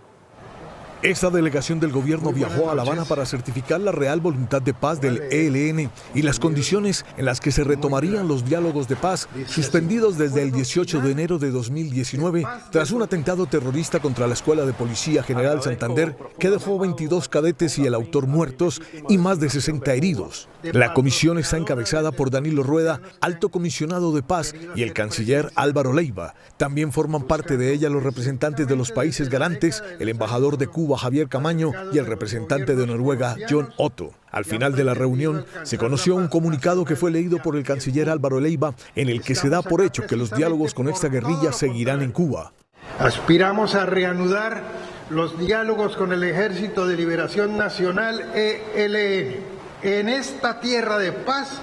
Esta delegación del gobierno viajó a La Habana para certificar la real voluntad de paz del ELN y las condiciones en las que se retomarían los diálogos de paz suspendidos desde el 18 de enero de 2019 tras un atentado terrorista contra la Escuela de Policía General Santander que dejó 22 cadetes y el autor muertos y más de 60 heridos. La comisión está encabezada por Danilo Rueda, alto comisionado de paz, y el canciller Álvaro Leiva. También forman parte de ella los representantes de los países garantes, el embajador de Cuba Javier Camaño y el representante de Noruega John Otto. Al final de la reunión se conoció un comunicado que fue leído por el canciller Álvaro Leiva en el que se da por hecho que los diálogos con esta guerrilla seguirán en Cuba. Aspiramos a reanudar los diálogos con el Ejército de Liberación Nacional ELN en esta tierra de paz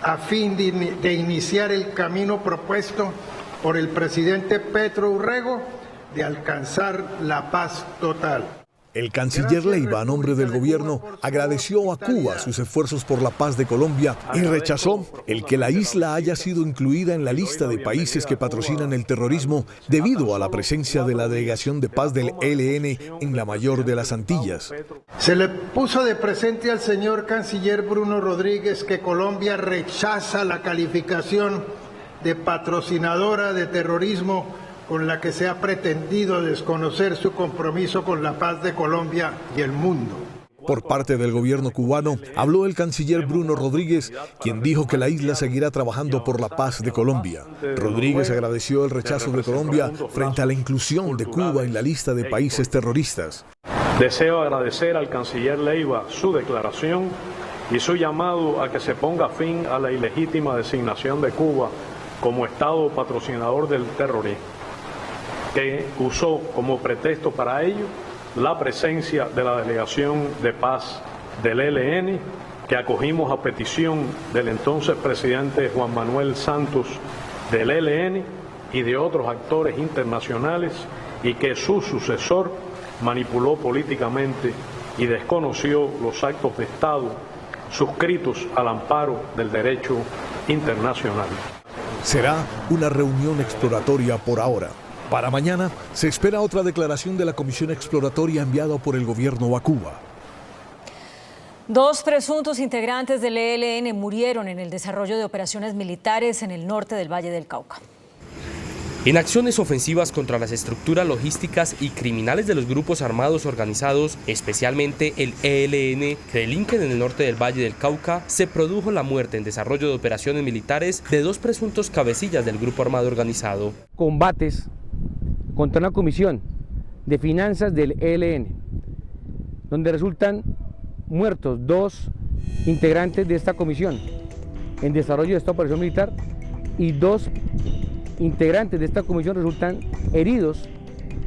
a fin de iniciar el camino propuesto por el presidente Petro Urrego de alcanzar la paz total. El canciller Leiva, a nombre del gobierno, agradeció a Cuba sus esfuerzos por la paz de Colombia y rechazó el que la isla haya sido incluida en la lista de países que patrocinan el terrorismo debido a la presencia de la delegación de paz del ELN en la mayor de las Antillas. Se le puso de presente al señor canciller Bruno Rodríguez que Colombia rechaza la calificación de patrocinadora de terrorismo con la que se ha pretendido desconocer su compromiso con la paz de Colombia y el mundo. Por parte del gobierno cubano, habló el canciller Bruno Rodríguez, quien dijo que la isla seguirá trabajando por la paz de Colombia. Rodríguez agradeció el rechazo de Colombia frente a la inclusión de Cuba en la lista de países terroristas. Deseo agradecer al canciller Leiva su declaración y su llamado a que se ponga fin a la ilegítima designación de Cuba como Estado patrocinador del terrorismo, que usó como pretexto para ello la presencia de la delegación de paz del ELN, que acogimos a petición del entonces presidente Juan Manuel Santos del ELN y de otros actores internacionales, y que su sucesor manipuló políticamente y desconoció los actos de Estado suscritos al amparo del derecho internacional. Será una reunión exploratoria por ahora. Para mañana se espera otra declaración de la comisión exploratoria enviada por el gobierno a Cuba. 2 presuntos integrantes del ELN murieron en el desarrollo de operaciones militares en el norte del Valle del Cauca. En acciones ofensivas contra las estructuras logísticas y criminales de los grupos armados organizados, especialmente el ELN, que delinquen en el norte del Valle del Cauca, se produjo la muerte en desarrollo de operaciones militares de 2 presuntos cabecillas del grupo armado organizado. Combates contra una comisión de finanzas del ELN, donde resultan muertos 2 integrantes de esta comisión en desarrollo de esta operación militar y 2 integrantes de esta comisión resultan heridos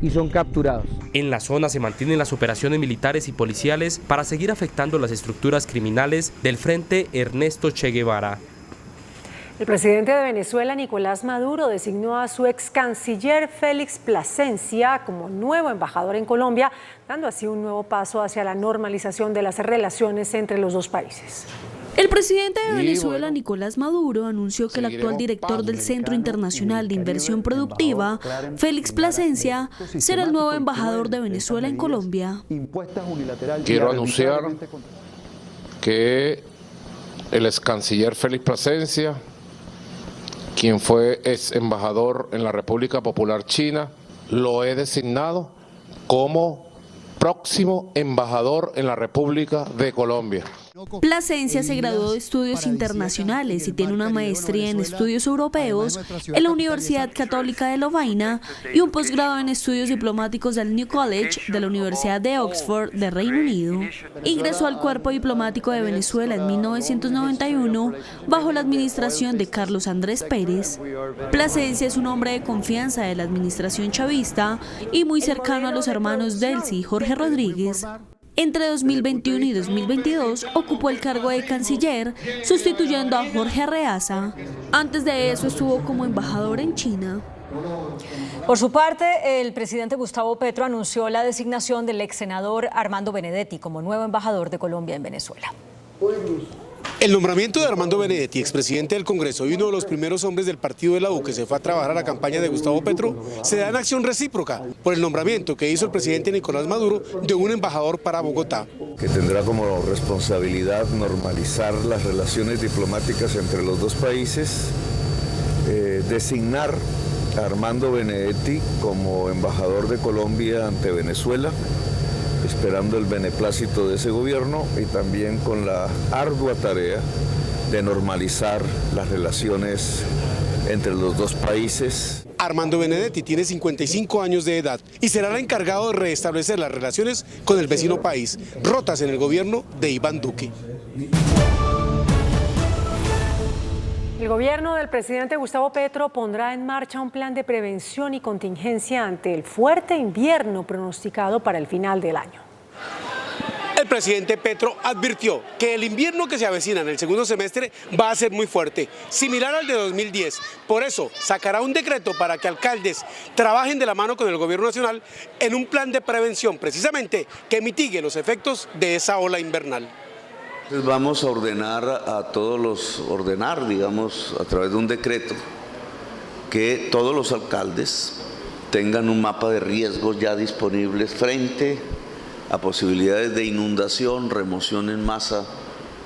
y son capturados. En la zona se mantienen las operaciones militares y policiales para seguir afectando las estructuras criminales del Frente Ernesto Che Guevara. El presidente de Venezuela, Nicolás Maduro, designó a su ex canciller Félix Plasencia como nuevo embajador en Colombia, dando así un nuevo paso hacia la normalización de las relaciones entre los dos países. El presidente de Venezuela, Nicolás Maduro, anunció que el actual director del Centro Internacional de Inversión Productiva, Félix Plasencia, será el nuevo embajador de Venezuela en Colombia. Quiero anunciar que el ex canciller Félix Plasencia, quien fue ex embajador en la República Popular China, lo he designado como próximo embajador en la República de Colombia. Plasencia se graduó de estudios internacionales y tiene una maestría en estudios europeos en la Universidad Católica de Lovaina y un posgrado en estudios diplomáticos del New College de la Universidad de Oxford de Reino Unido. Ingresó al Cuerpo Diplomático de Venezuela en 1991 bajo la administración de Carlos Andrés Pérez. Plasencia es un hombre de confianza de la administración chavista y muy cercano a los hermanos Delcy y Jorge Rodríguez. Entre 2021 y 2022 ocupó el cargo de canciller, sustituyendo a Jorge Arreaza. Antes de eso estuvo como embajador en China. Por su parte, el presidente Gustavo Petro anunció la designación del ex senador Armando Benedetti como nuevo embajador de Colombia en Venezuela. El nombramiento de Armando Benedetti, expresidente del Congreso y uno de los primeros hombres del partido de la U que se fue a trabajar a la campaña de Gustavo Petro, se da en acción recíproca por el nombramiento que hizo el presidente Nicolás Maduro de un embajador para Bogotá. Que tendrá como responsabilidad normalizar las relaciones diplomáticas entre los dos países, designar a Armando Benedetti como embajador de Colombia ante Venezuela, esperando el beneplácito de ese gobierno y también con la ardua tarea de normalizar las relaciones entre los dos países. Armando Benedetti tiene 55 años de edad y será el encargado de restablecer las relaciones con el vecino país, rotas en el gobierno de Iván Duque. El gobierno del presidente Gustavo Petro pondrá en marcha un plan de prevención y contingencia ante el fuerte invierno pronosticado para el final del año. El presidente Petro advirtió que el invierno que se avecina en el segundo semestre va a ser muy fuerte, similar al de 2010. Por eso sacará un decreto para que alcaldes trabajen de la mano con el gobierno nacional en un plan de prevención, precisamente que mitigue los efectos de esa ola invernal. Vamos a ordenar digamos, a través de un decreto, que todos los alcaldes tengan un mapa de riesgos ya disponibles frente a posibilidades de inundación, remoción en masa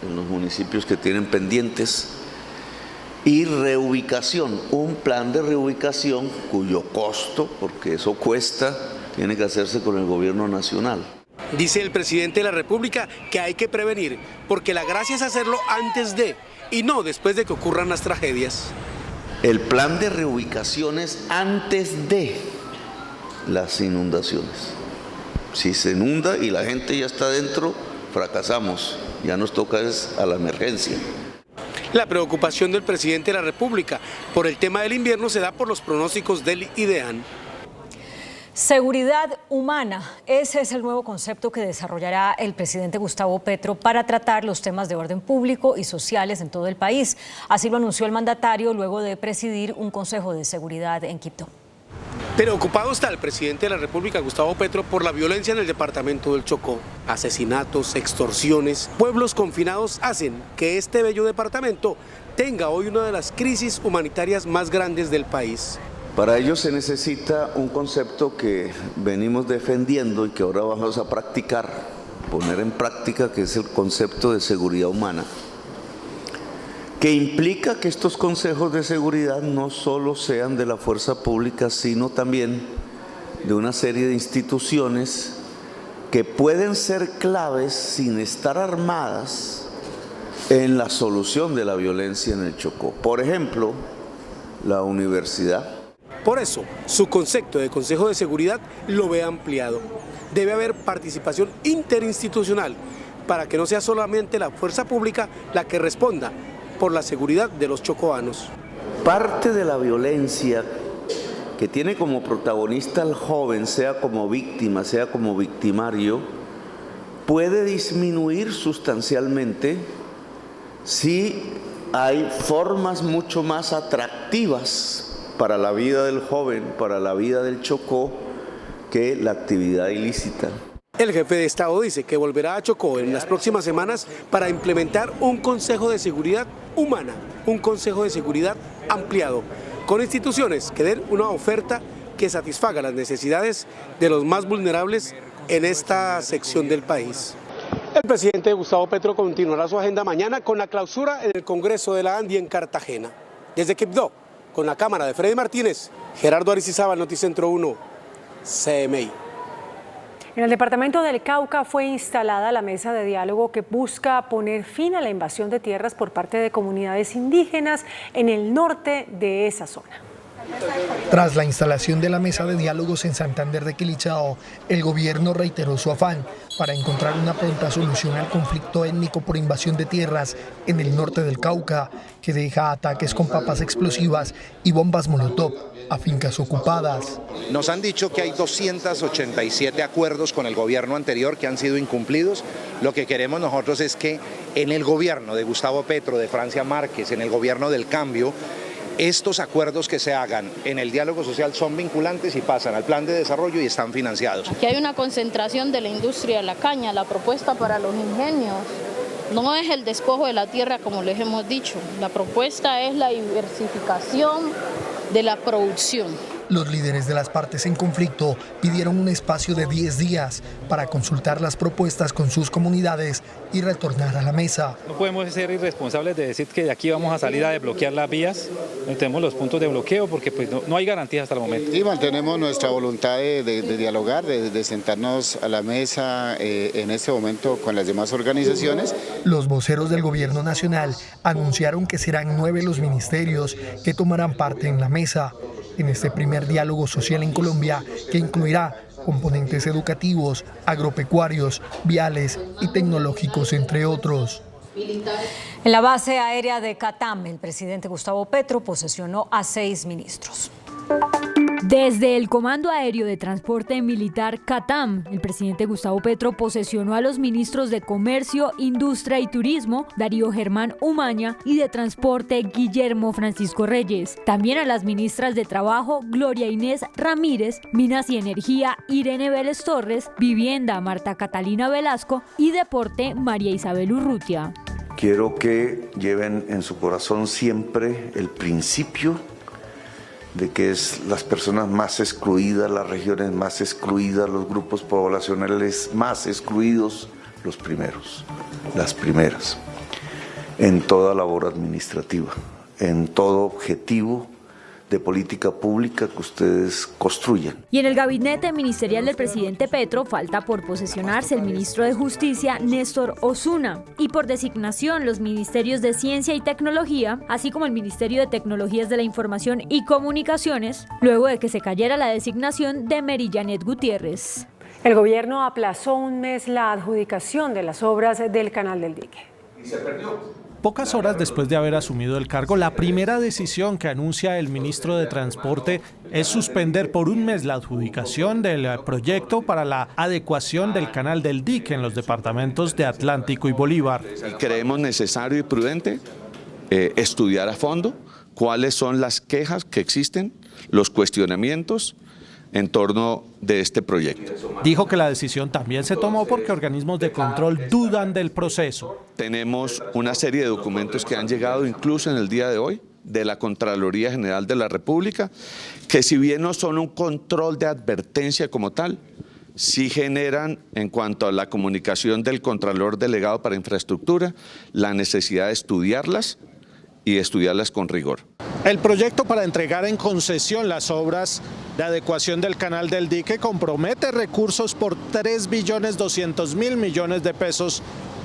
en los municipios que tienen pendientes y reubicación, un plan de reubicación cuyo costo, porque eso cuesta, tiene que hacerse con el gobierno nacional. Dice el presidente de la República que hay que prevenir, porque la gracia es hacerlo antes de y no después de que ocurran las tragedias. El plan de reubicación es antes de las inundaciones. Si se inunda y la gente ya está dentro, fracasamos. Ya nos toca a la emergencia. La preocupación del presidente de la República por el tema del invierno se da por los pronósticos del IDEAN. Seguridad humana, ese es el nuevo concepto que desarrollará el presidente Gustavo Petro para tratar los temas de orden público y sociales en todo el país. Así lo anunció el mandatario luego de presidir un consejo de seguridad en Quibdó. Preocupado está el presidente de la República, Gustavo Petro, por la violencia en el departamento del Chocó. Asesinatos, extorsiones, pueblos confinados hacen que este bello departamento tenga hoy una de las crisis humanitarias más grandes del país. Para ello se necesita un concepto que venimos defendiendo y que ahora vamos a practicar, poner en práctica, que es el concepto de seguridad humana, que implica que estos consejos de seguridad no solo sean de la fuerza pública, sino también de una serie de instituciones que pueden ser claves sin estar armadas en la solución de la violencia en el Chocó. Por ejemplo, la universidad. Por eso, su concepto de Consejo de Seguridad lo ve ampliado. Debe haber participación interinstitucional para que no sea solamente la fuerza pública la que responda por la seguridad de los chocoanos. Parte de la violencia que tiene como protagonista al joven, sea como víctima, sea como victimario, puede disminuir sustancialmente si hay formas mucho más atractivas para la vida del joven, para la vida del Chocó, que la actividad ilícita. El jefe de Estado dice que volverá a Chocó en las próximas semanas para implementar un Consejo de Seguridad humana, un Consejo de Seguridad ampliado, con instituciones que den una oferta que satisfaga las necesidades de los más vulnerables en esta sección del país. El presidente Gustavo Petro continuará su agenda mañana con la clausura en el Congreso de la Andi en Cartagena. Desde Quibdó, con la cámara de Freddy Martínez, Gerardo Aristizábal, Noticentro 1, CMI. En el departamento del Cauca fue instalada la mesa de diálogo que busca poner fin a la invasión de tierras por parte de comunidades indígenas en el norte de esa zona. Tras la instalación de la mesa de diálogos en Santander de Quilichao, el gobierno reiteró su afán para encontrar una pronta solución al conflicto étnico por invasión de tierras en el norte del Cauca, que deja ataques con papas explosivas y bombas molotov a fincas ocupadas. Nos han dicho que hay 287 acuerdos con el gobierno anterior que han sido incumplidos. Lo que queremos nosotros es que en el gobierno de Gustavo Petro, de Francia Márquez, en el gobierno del cambio, estos acuerdos que se hagan en el diálogo social son vinculantes y pasan al plan de desarrollo y están financiados. Aquí hay una concentración de la industria de la caña, la propuesta para los ingenios no es el despojo de la tierra como les hemos dicho, la propuesta es la diversificación de la producción. Los líderes de las partes en conflicto pidieron un espacio de 10 días para consultar las propuestas con sus comunidades y retornar a la mesa. No podemos ser irresponsables de decir que de aquí vamos a salir a desbloquear las vías, no tenemos los puntos de bloqueo porque pues no hay garantías hasta el momento. Y mantenemos nuestra voluntad de dialogar, de sentarnos a la mesa en este momento con las demás organizaciones. Los voceros del gobierno nacional anunciaron que serán 9 los ministerios que tomarán parte en la mesa. En este primer diálogo social en Colombia, que incluirá componentes educativos, agropecuarios, viales y tecnológicos, entre otros. En la base aérea de Catam, el presidente Gustavo Petro posesionó a 6 ministros. Desde el Comando Aéreo de Transporte Militar CATAM, el presidente Gustavo Petro posesionó a los ministros de Comercio, Industria y Turismo, Darío Germán Umaña, y de Transporte, Guillermo Francisco Reyes. También a las ministras de Trabajo, Gloria Inés Ramírez, Minas y Energía, Irene Vélez Torres, Vivienda, Marta Catalina Velasco, y Deporte, María Isabel Urrutia. Quiero que lleven en su corazón siempre el principio de que es las personas más excluidas, las regiones más excluidas, los grupos poblacionales más excluidos, los primeros, las primeras, en toda labor administrativa, en todo objetivo de política pública que ustedes construyan. Y en el gabinete ministerial del presidente Petro falta por posesionarse el ministro de Justicia, Néstor Osuna, y por designación los ministerios de Ciencia y Tecnología, así como el Ministerio de Tecnologías de la Información y Comunicaciones, luego de que se cayera la designación de Mary Janet Gutiérrez. El gobierno aplazó un mes la adjudicación de las obras del Canal del Dique. Y se perdió. Pocas horas después de haber asumido el cargo, la primera decisión que anuncia el ministro de Transporte es suspender por un mes la adjudicación del proyecto para la adecuación del Canal del Dique en los departamentos de Atlántico y Bolívar. Creemos necesario y prudente estudiar a fondo cuáles son las quejas que existen, los cuestionamientos en torno de este proyecto. Dijo que la decisión también se tomó porque organismos de control dudan del proceso. Tenemos una serie de documentos que han llegado incluso en el día de hoy de la Contraloría General de la República, que si bien no son un control de advertencia como tal, sí generan, en cuanto a la comunicación del Contralor Delegado para Infraestructura, la necesidad de estudiarlas y estudiarlas con rigor. El proyecto para entregar en concesión las obras de adecuación del Canal del Dique compromete recursos por 3.200.000 millones de pesos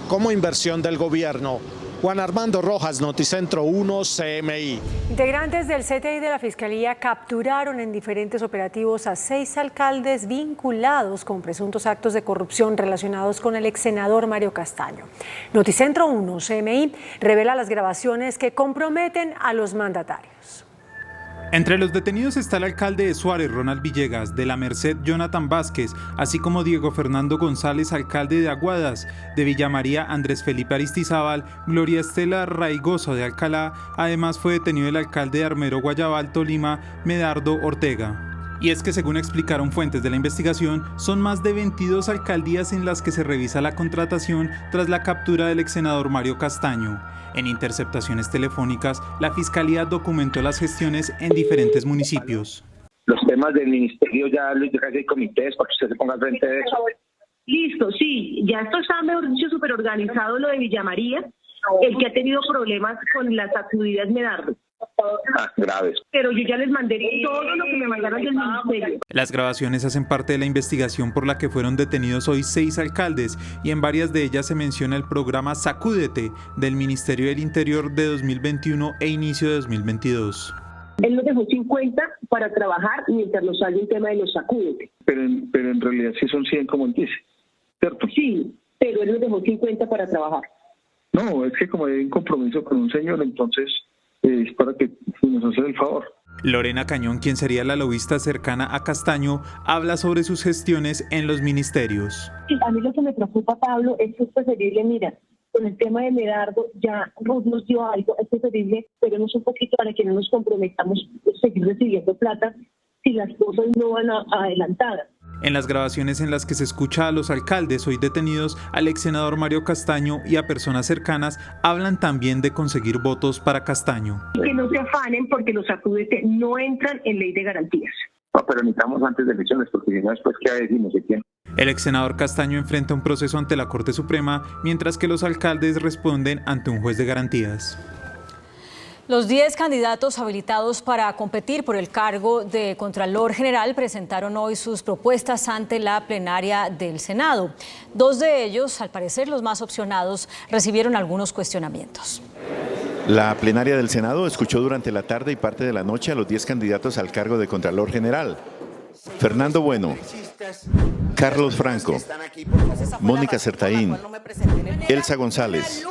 como inversión del gobierno. Juan Armando Rojas, Noticentro 1, CMI. Integrantes del CTI de la Fiscalía capturaron en diferentes operativos a 6 alcaldes vinculados con presuntos actos de corrupción relacionados con el ex senador Mario Castaño. Noticentro 1, CMI, revela las grabaciones que comprometen a los mandatarios. Entre los detenidos está el alcalde de Suárez, Ronald Villegas, de La Merced, Jonathan Vázquez, así como Diego Fernando González, alcalde de Aguadas, de Villa María, Andrés Felipe Aristizábal, Gloria Estela Raigoso de Alcalá. Además fue detenido el alcalde de Armero, Guayabal, Tolima, Medardo Ortega. Y es que, según explicaron fuentes de la investigación, son más de 22 alcaldías en las que se revisa la contratación tras la captura del ex senador Mario Castaño. En interceptaciones telefónicas, la Fiscalía documentó las gestiones en diferentes municipios. Los temas del ministerio ya hay comités para que usted se ponga al frente de eso. Listo, sí, ya esto está, mejor dicho, súper organizado, lo de Villa María, el que ha tenido problemas con las sacudidas Medardo. Graves. Pero yo ya les mandé todo lo que me mandaron del ministerio. Las grabaciones hacen parte de la investigación por la que fueron detenidos hoy 6 alcaldes y en varias de ellas se menciona el programa Sacúdete del Ministerio del Interior de 2021 e inicio de 2022. Él nos dejó 50 para trabajar mientras nos sale el tema de los Sacúdete. Pero en realidad sí son 100 como él dice, ¿cierto? Sí, pero él nos dejó 50 para trabajar. No, es que como hay un compromiso con un señor, entonces es para que nos hace el favor. Lorena Cañón, quien sería la lobista cercana a Castaño, habla sobre sus gestiones en los ministerios. A mí lo que me preocupa, Pablo, es que es preferible, mira, con el tema de Medardo, ya Ruth nos dio algo, es preferible, esperemos un poquito para que no nos comprometamos a seguir recibiendo plata si las cosas no van a adelantar. En las grabaciones en las que se escucha a los alcaldes hoy detenidos, al ex senador Mario Castaño y a personas cercanas, hablan también de conseguir votos para Castaño. Que no se afanen porque los Sacúdete no entran en ley de garantías. No, pero necesitamos antes de elecciones, porque si no después qué decimos de quién. El ex senador Castaño enfrenta un proceso ante la Corte Suprema, mientras que los alcaldes responden ante un juez de garantías. Los 10 candidatos habilitados para competir por el cargo de Contralor General presentaron hoy sus propuestas ante la plenaria del Senado. 2 de ellos, al parecer los más opcionados, recibieron algunos cuestionamientos. La plenaria del Senado escuchó durante la tarde y parte de la noche a los 10 candidatos al cargo de Contralor General. Fernando Bueno, Carlos Franco, Mónica Sertaín, Elsa González,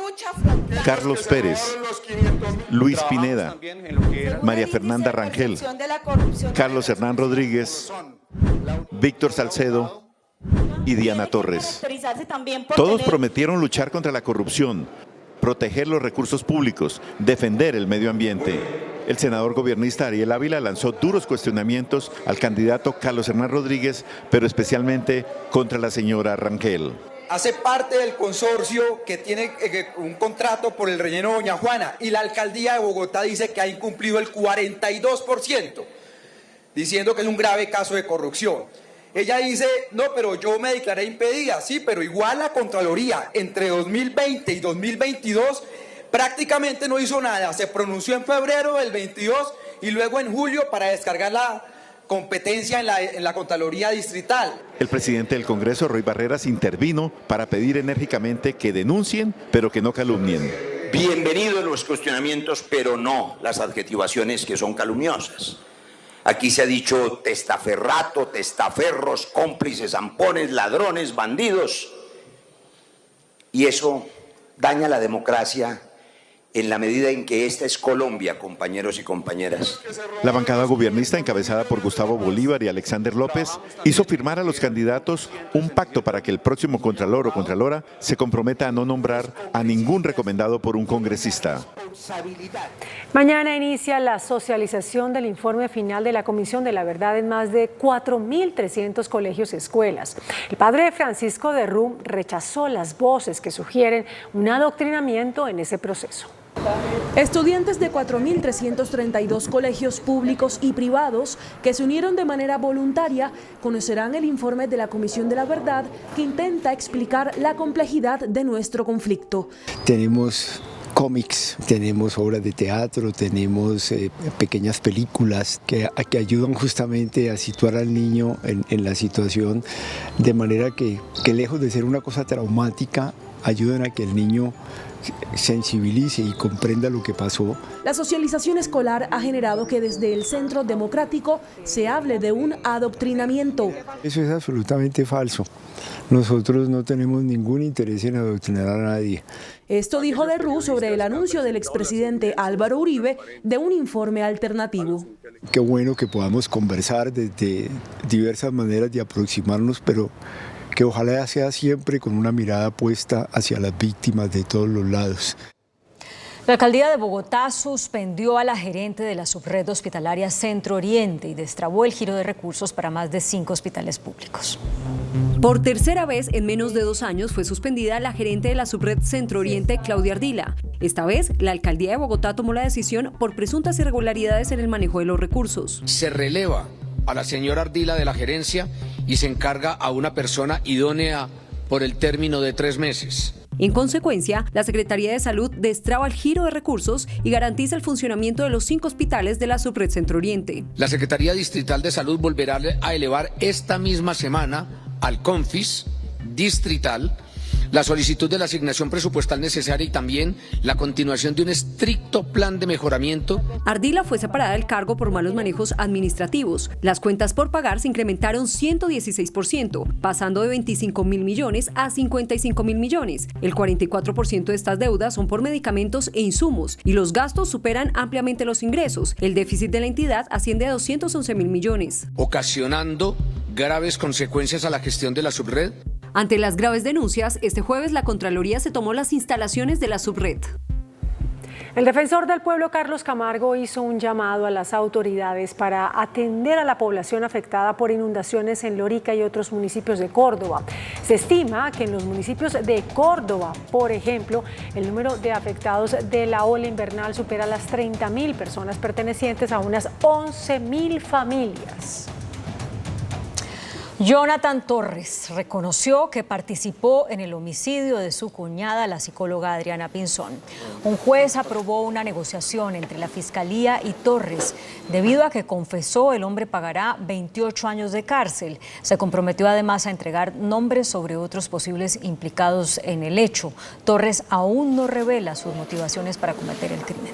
Carlos Pérez, Luis Pineda, María Fernanda Rangel, Carlos Hernán Rodríguez, Víctor Salcedo y Diana Torres. Todos prometieron luchar contra la corrupción, proteger los recursos públicos, defender el medio ambiente. El senador gobiernista Ariel Ávila lanzó duros cuestionamientos al candidato Carlos Hernán Rodríguez, pero especialmente contra la señora Rangel. Hace parte del consorcio que tiene un contrato por el relleno de Doña Juana y la alcaldía de Bogotá dice que ha incumplido el 42%, diciendo que es un grave caso de corrupción. Ella dice, no, pero yo me declaré impedida, sí, pero igual la Contraloría entre 2020 y 2022 prácticamente no hizo nada, se pronunció en febrero del 22 y luego en julio para descargar la competencia en la Contraloría Distrital. El presidente del Congreso, Roy Barreras, intervino para pedir enérgicamente que denuncien, pero que no calumnien. Bienvenidos los cuestionamientos, pero no las adjetivaciones que son calumniosas. Aquí se ha dicho testaferrato, testaferros, cómplices, zampones, ladrones, bandidos. Y eso daña la democracia en la medida en que esta es Colombia, compañeros y compañeras. La bancada gobernista, encabezada por Gustavo Bolívar y Alexander López, hizo firmar a los candidatos un pacto para que el próximo contralor o contralora se comprometa a no nombrar a ningún recomendado por un congresista. Mañana inicia la socialización del informe final de la Comisión de la Verdad en más de 4.300 colegios y escuelas. El padre Francisco de Rum rechazó las voces que sugieren un adoctrinamiento en ese proceso. Estudiantes de 4.332 colegios públicos y privados que se unieron de manera voluntaria conocerán el informe de la Comisión de la Verdad que intenta explicar la complejidad de nuestro conflicto. Tenemos cómics, tenemos obras de teatro, tenemos pequeñas películas que ayudan justamente a situar al niño en la situación, de manera que lejos de ser una cosa traumática, ayudan a que el niño sensibilice y comprenda lo que pasó. La socialización escolar ha generado que desde el Centro Democrático se hable de un adoctrinamiento. Eso es absolutamente falso. Nosotros no tenemos ningún interés en adoctrinar a nadie. Esto dijo de Ru sobre el anuncio del expresidente Álvaro Uribe de un informe alternativo. Qué bueno que podamos conversar de diversas maneras de aproximarnos, pero que ojalá sea siempre con una mirada puesta hacia las víctimas de todos los lados. La alcaldía de Bogotá suspendió a la gerente de la subred hospitalaria Centro Oriente y destrabó el giro de recursos para más de 5 hospitales públicos. Por tercera vez en menos de 2 años fue suspendida la gerente de la subred Centro Oriente, Claudia Ardila. Esta vez, la alcaldía de Bogotá tomó la decisión por presuntas irregularidades en el manejo de los recursos. Se releva a la señora Ardila de la gerencia y se encarga a una persona idónea por el término de 3 meses. En consecuencia, la Secretaría de Salud destraba el giro de recursos y garantiza el funcionamiento de los 5 hospitales de la subred Centro Oriente. La Secretaría Distrital de Salud volverá a elevar esta misma semana al CONFIS distrital la solicitud de la asignación presupuestal necesaria y también la continuación de un estricto plan de mejoramiento. Ardila fue separada del cargo por malos manejos administrativos. Las cuentas por pagar se incrementaron 116%, pasando de 25.000 millones a 55.000 millones. El 44% de estas deudas son por medicamentos e insumos y los gastos superan ampliamente los ingresos. El déficit de la entidad asciende a 211.000 millones. Ocasionando graves consecuencias a la gestión de la subred. Ante las graves denuncias, este jueves la Contraloría se tomó las instalaciones de la subred. El defensor del pueblo, Carlos Camargo, hizo un llamado a las autoridades para atender a la población afectada por inundaciones en Lorica y otros municipios de Córdoba. Se estima que en los municipios de Córdoba, por ejemplo, el número de afectados de la ola invernal supera las 30.000 personas pertenecientes a unas 11.000 familias. Jonathan Torres reconoció que participó en el homicidio de su cuñada, la psicóloga Adriana Pinzón. Un juez aprobó una negociación entre la Fiscalía y Torres. Debido a que confesó, el hombre pagará 28 años de cárcel. Se comprometió además a entregar nombres sobre otros posibles implicados en el hecho. Torres aún no revela sus motivaciones para cometer el crimen.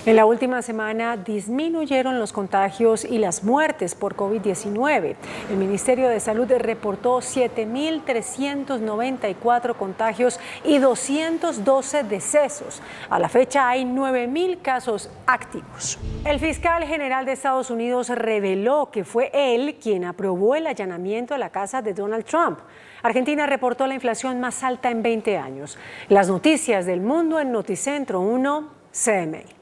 En la última semana disminuyeron los contagios y las muertes por COVID-19. El Ministerio de Salud reportó 7.394 contagios y 212 decesos. A la fecha hay 9.000 casos activos. El fiscal general de Estados Unidos reveló que fue él quien aprobó el allanamiento a la casa de Donald Trump. Argentina reportó la inflación más alta en 20 años. Las noticias del mundo en Noticentro 1 CMI.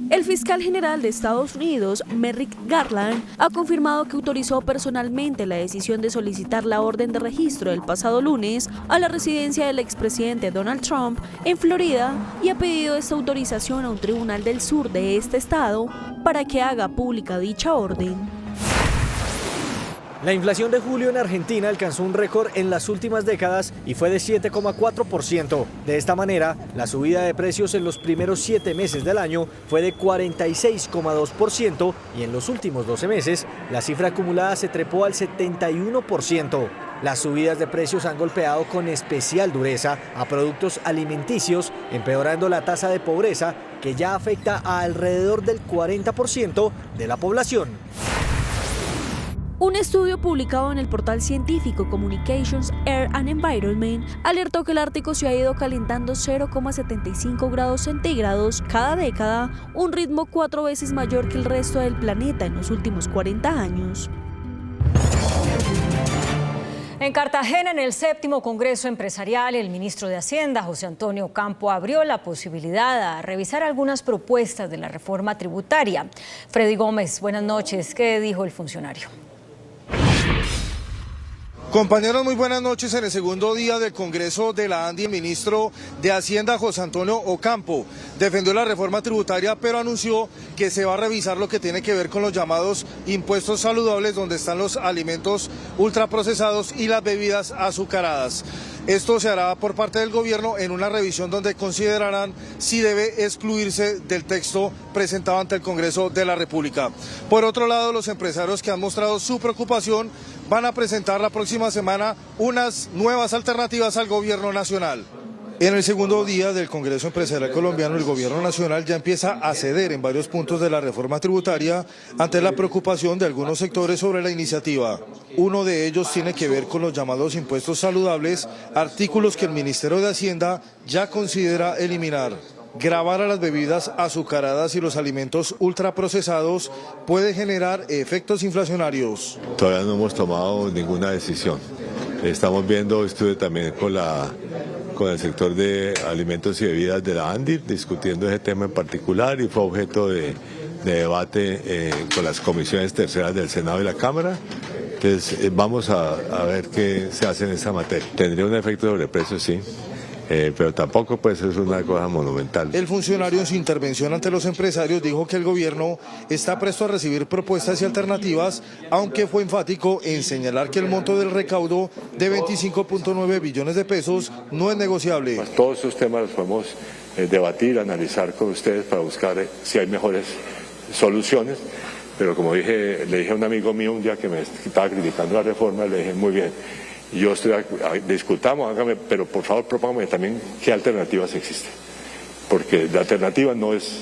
El fiscal general de Estados Unidos, Merrick Garland, ha confirmado que autorizó personalmente la decisión de solicitar la orden de registro del pasado lunes a la residencia del expresidente Donald Trump en Florida y ha pedido esta autorización a un tribunal del sur de este estado para que haga pública dicha orden. La inflación de julio en Argentina alcanzó un récord en las últimas décadas y fue de 7,4%. De esta manera, la subida de precios en los primeros 7 meses del año fue de 46,2% y en los últimos 12 meses la cifra acumulada se trepó al 71%. Las subidas de precios han golpeado con especial dureza a productos alimenticios, empeorando la tasa de pobreza que ya afecta a alrededor del 40% de la población. Un estudio publicado en el portal científico Communications, Air and Environment alertó que el Ártico se ha ido calentando 0,75 grados centígrados cada década, un ritmo 4 veces mayor que el resto del planeta en los últimos 40 años. En Cartagena, en el 7º Congreso Empresarial, el ministro de Hacienda, José Antonio Ocampo, abrió la posibilidad a revisar algunas propuestas de la reforma tributaria. Freddy Gómez, buenas noches. ¿Qué dijo el funcionario? Compañeros, muy buenas noches. En el segundo día del Congreso de la ANDI, el ministro de Hacienda, José Antonio Ocampo, defendió la reforma tributaria, pero anunció que se va a revisar lo que tiene que ver con los llamados impuestos saludables, donde están los alimentos ultraprocesados y las bebidas azucaradas. Esto se hará por parte del gobierno en una revisión donde considerarán si debe excluirse del texto presentado ante el Congreso de la República. Por otro lado, los empresarios que han mostrado su preocupación van a presentar la próxima semana unas nuevas alternativas al gobierno nacional. En el segundo día del Congreso Empresarial Colombiano, el gobierno nacional ya empieza a ceder en varios puntos de la reforma tributaria ante la preocupación de algunos sectores sobre la iniciativa. Uno de ellos tiene que ver con los llamados impuestos saludables, artículos que el Ministerio de Hacienda ya considera eliminar. Gravar a las bebidas azucaradas y los alimentos ultraprocesados puede generar efectos inflacionarios. Todavía no hemos tomado ninguna decisión. Estamos viendo estudio también con el sector de alimentos y bebidas de la ANDI, discutiendo ese tema en particular, y fue objeto de debate con las comisiones terceras del Senado y la Cámara. Entonces vamos a ver qué se hace en esa materia. Tendría un efecto sobre precios, sí. Pero tampoco pues es una cosa monumental. El funcionario en su intervención ante los empresarios dijo que el gobierno está presto a recibir propuestas y alternativas, aunque fue enfático en señalar que el monto del recaudo de 25.9 billones de pesos no es negociable. Todos esos temas los podemos debatir, analizar con ustedes para buscar si hay mejores soluciones, pero como le dije a un amigo mío un día que me estaba criticando la reforma, le dije muy bien. Yo discutamos, pero por favor propóngame también qué alternativas existen, porque la alternativa no es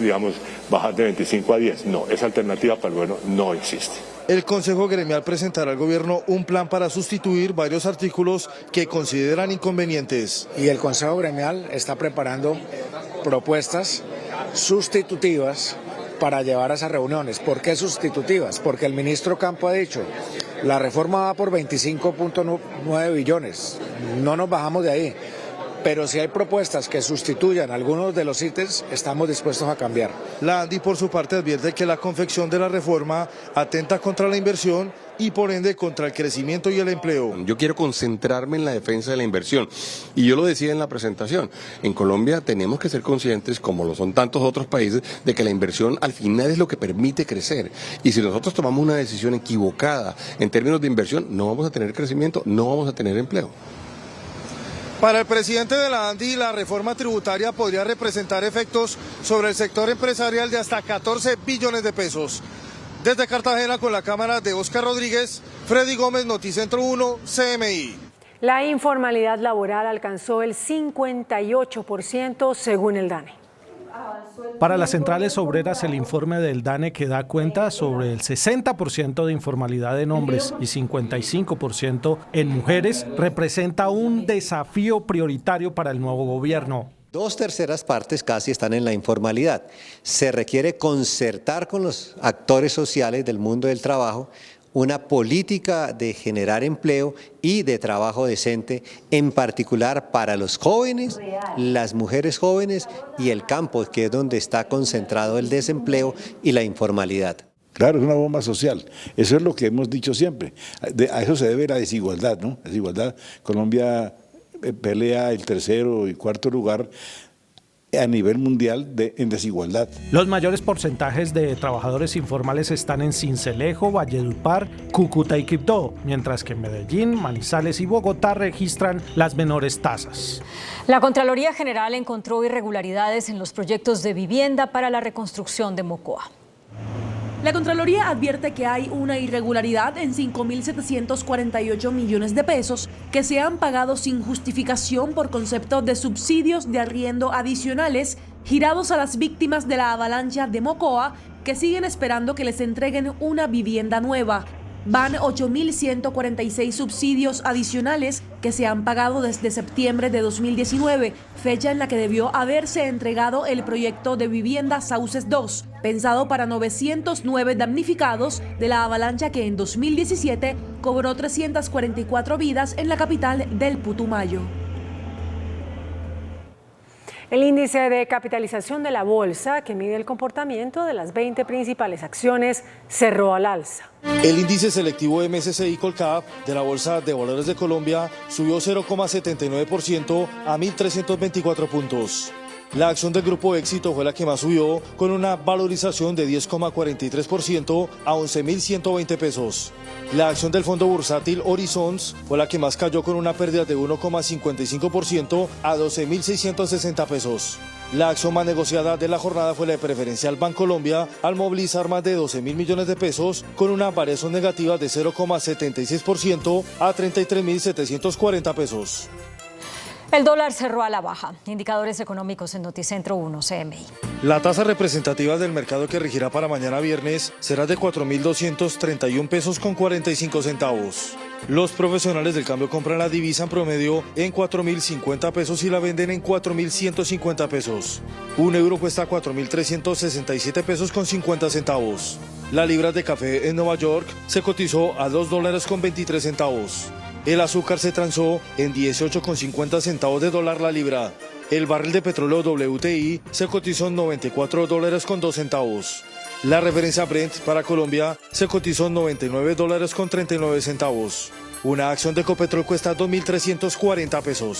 digamos bajar de 25 a 10, no, esa alternativa para el gobierno no existe. El Consejo Gremial presentará al gobierno un plan para sustituir varios artículos que consideran inconvenientes. Y el Consejo Gremial está preparando propuestas sustitutivas para llevar a esas reuniones. ¿Por qué sustitutivas? Porque el ministro Ocampo ha dicho, la reforma va por 25.9 billones, no nos bajamos de ahí, pero si hay propuestas que sustituyan algunos de los ítems, estamos dispuestos a cambiar. La ANDI por su parte advierte que la confección de la reforma atenta contra la inversión y por ende contra el crecimiento y el empleo. Yo quiero concentrarme en la defensa de la inversión y yo lo decía en la presentación, en Colombia tenemos que ser conscientes, como lo son tantos otros países, de que la inversión al final es lo que permite crecer, y si nosotros tomamos una decisión equivocada en términos de inversión, no vamos a tener crecimiento, no vamos a tener empleo. Para el presidente de la ANDI, la reforma tributaria podría representar efectos sobre el sector empresarial de hasta 14 billones de pesos. Desde Cartagena, con la cámara de Oscar Rodríguez, Freddy Gómez, Noticentro 1, CMI. La informalidad laboral alcanzó el 58% según el DANE. Para las centrales obreras, el informe del DANE, que da cuenta sobre el 60% de informalidad en hombres y 55% en mujeres, representa un desafío prioritario para el nuevo gobierno. 2/3 partes casi están en la informalidad. Se requiere concertar con los actores sociales del mundo del trabajo una política de generar empleo y de trabajo decente, en particular para los jóvenes, las mujeres jóvenes y el campo, que es donde está concentrado el desempleo y la informalidad. Claro, es una bomba social. Eso es lo que hemos dicho siempre. A eso se debe la desigualdad, ¿no? Desigualdad. Colombia pelea el 3.º y 4.º lugar a nivel mundial en desigualdad. Los mayores porcentajes de trabajadores informales están en Sincelejo, Valledupar, Cúcuta y Quibdó, mientras que en Medellín, Manizales y Bogotá registran las menores tasas. La Contraloría General encontró irregularidades en los proyectos de vivienda para la reconstrucción de Mocoa. La Contraloría advierte que hay una irregularidad en 5.748 millones de pesos que se han pagado sin justificación por concepto de subsidios de arriendo adicionales girados a las víctimas de la avalancha de Mocoa, que siguen esperando que les entreguen una vivienda nueva. Van 8.146 subsidios adicionales que se han pagado desde septiembre de 2019, fecha en la que debió haberse entregado el proyecto de vivienda Sauces 2, pensado para 909 damnificados de la avalancha que en 2017 cobró 344 vidas en la capital del Putumayo. El índice de capitalización de la bolsa, que mide el comportamiento de las 20 principales acciones, cerró al alza. El índice selectivo MSCI Colcap de la Bolsa de Valores de Colombia subió 0,79% a 1.324 puntos. La acción del Grupo Éxito fue la que más subió, con una valorización de 10,43% a 11.120 pesos. La acción del fondo bursátil Horizons fue la que más cayó, con una pérdida de 1,55% a 12.660 pesos. La acción más negociada de la jornada fue la de Preferencial Bancolombia, al movilizar más de 12.000 millones de pesos, con una variación negativa de 0,76% a 33.740 pesos. El dólar cerró a la baja. Indicadores económicos en Noticentro 1 CMI. La tasa representativa del mercado que regirá para mañana viernes será de 4.231 pesos con 45 centavos. Los profesionales del cambio compran la divisa en promedio en 4.050 pesos y la venden en 4.150 pesos. Un euro cuesta 4.367 pesos con 50 centavos. La libra de café en Nueva York se cotizó a $2 con 23 centavos. El azúcar se transó en 18,50 centavos de dólar la libra. El barril de petróleo WTI se cotizó en $94 con 2 centavos. La referencia Brent para Colombia se cotizó en $99 con 39 centavos. Una acción de Ecopetrol cuesta 2.340 pesos.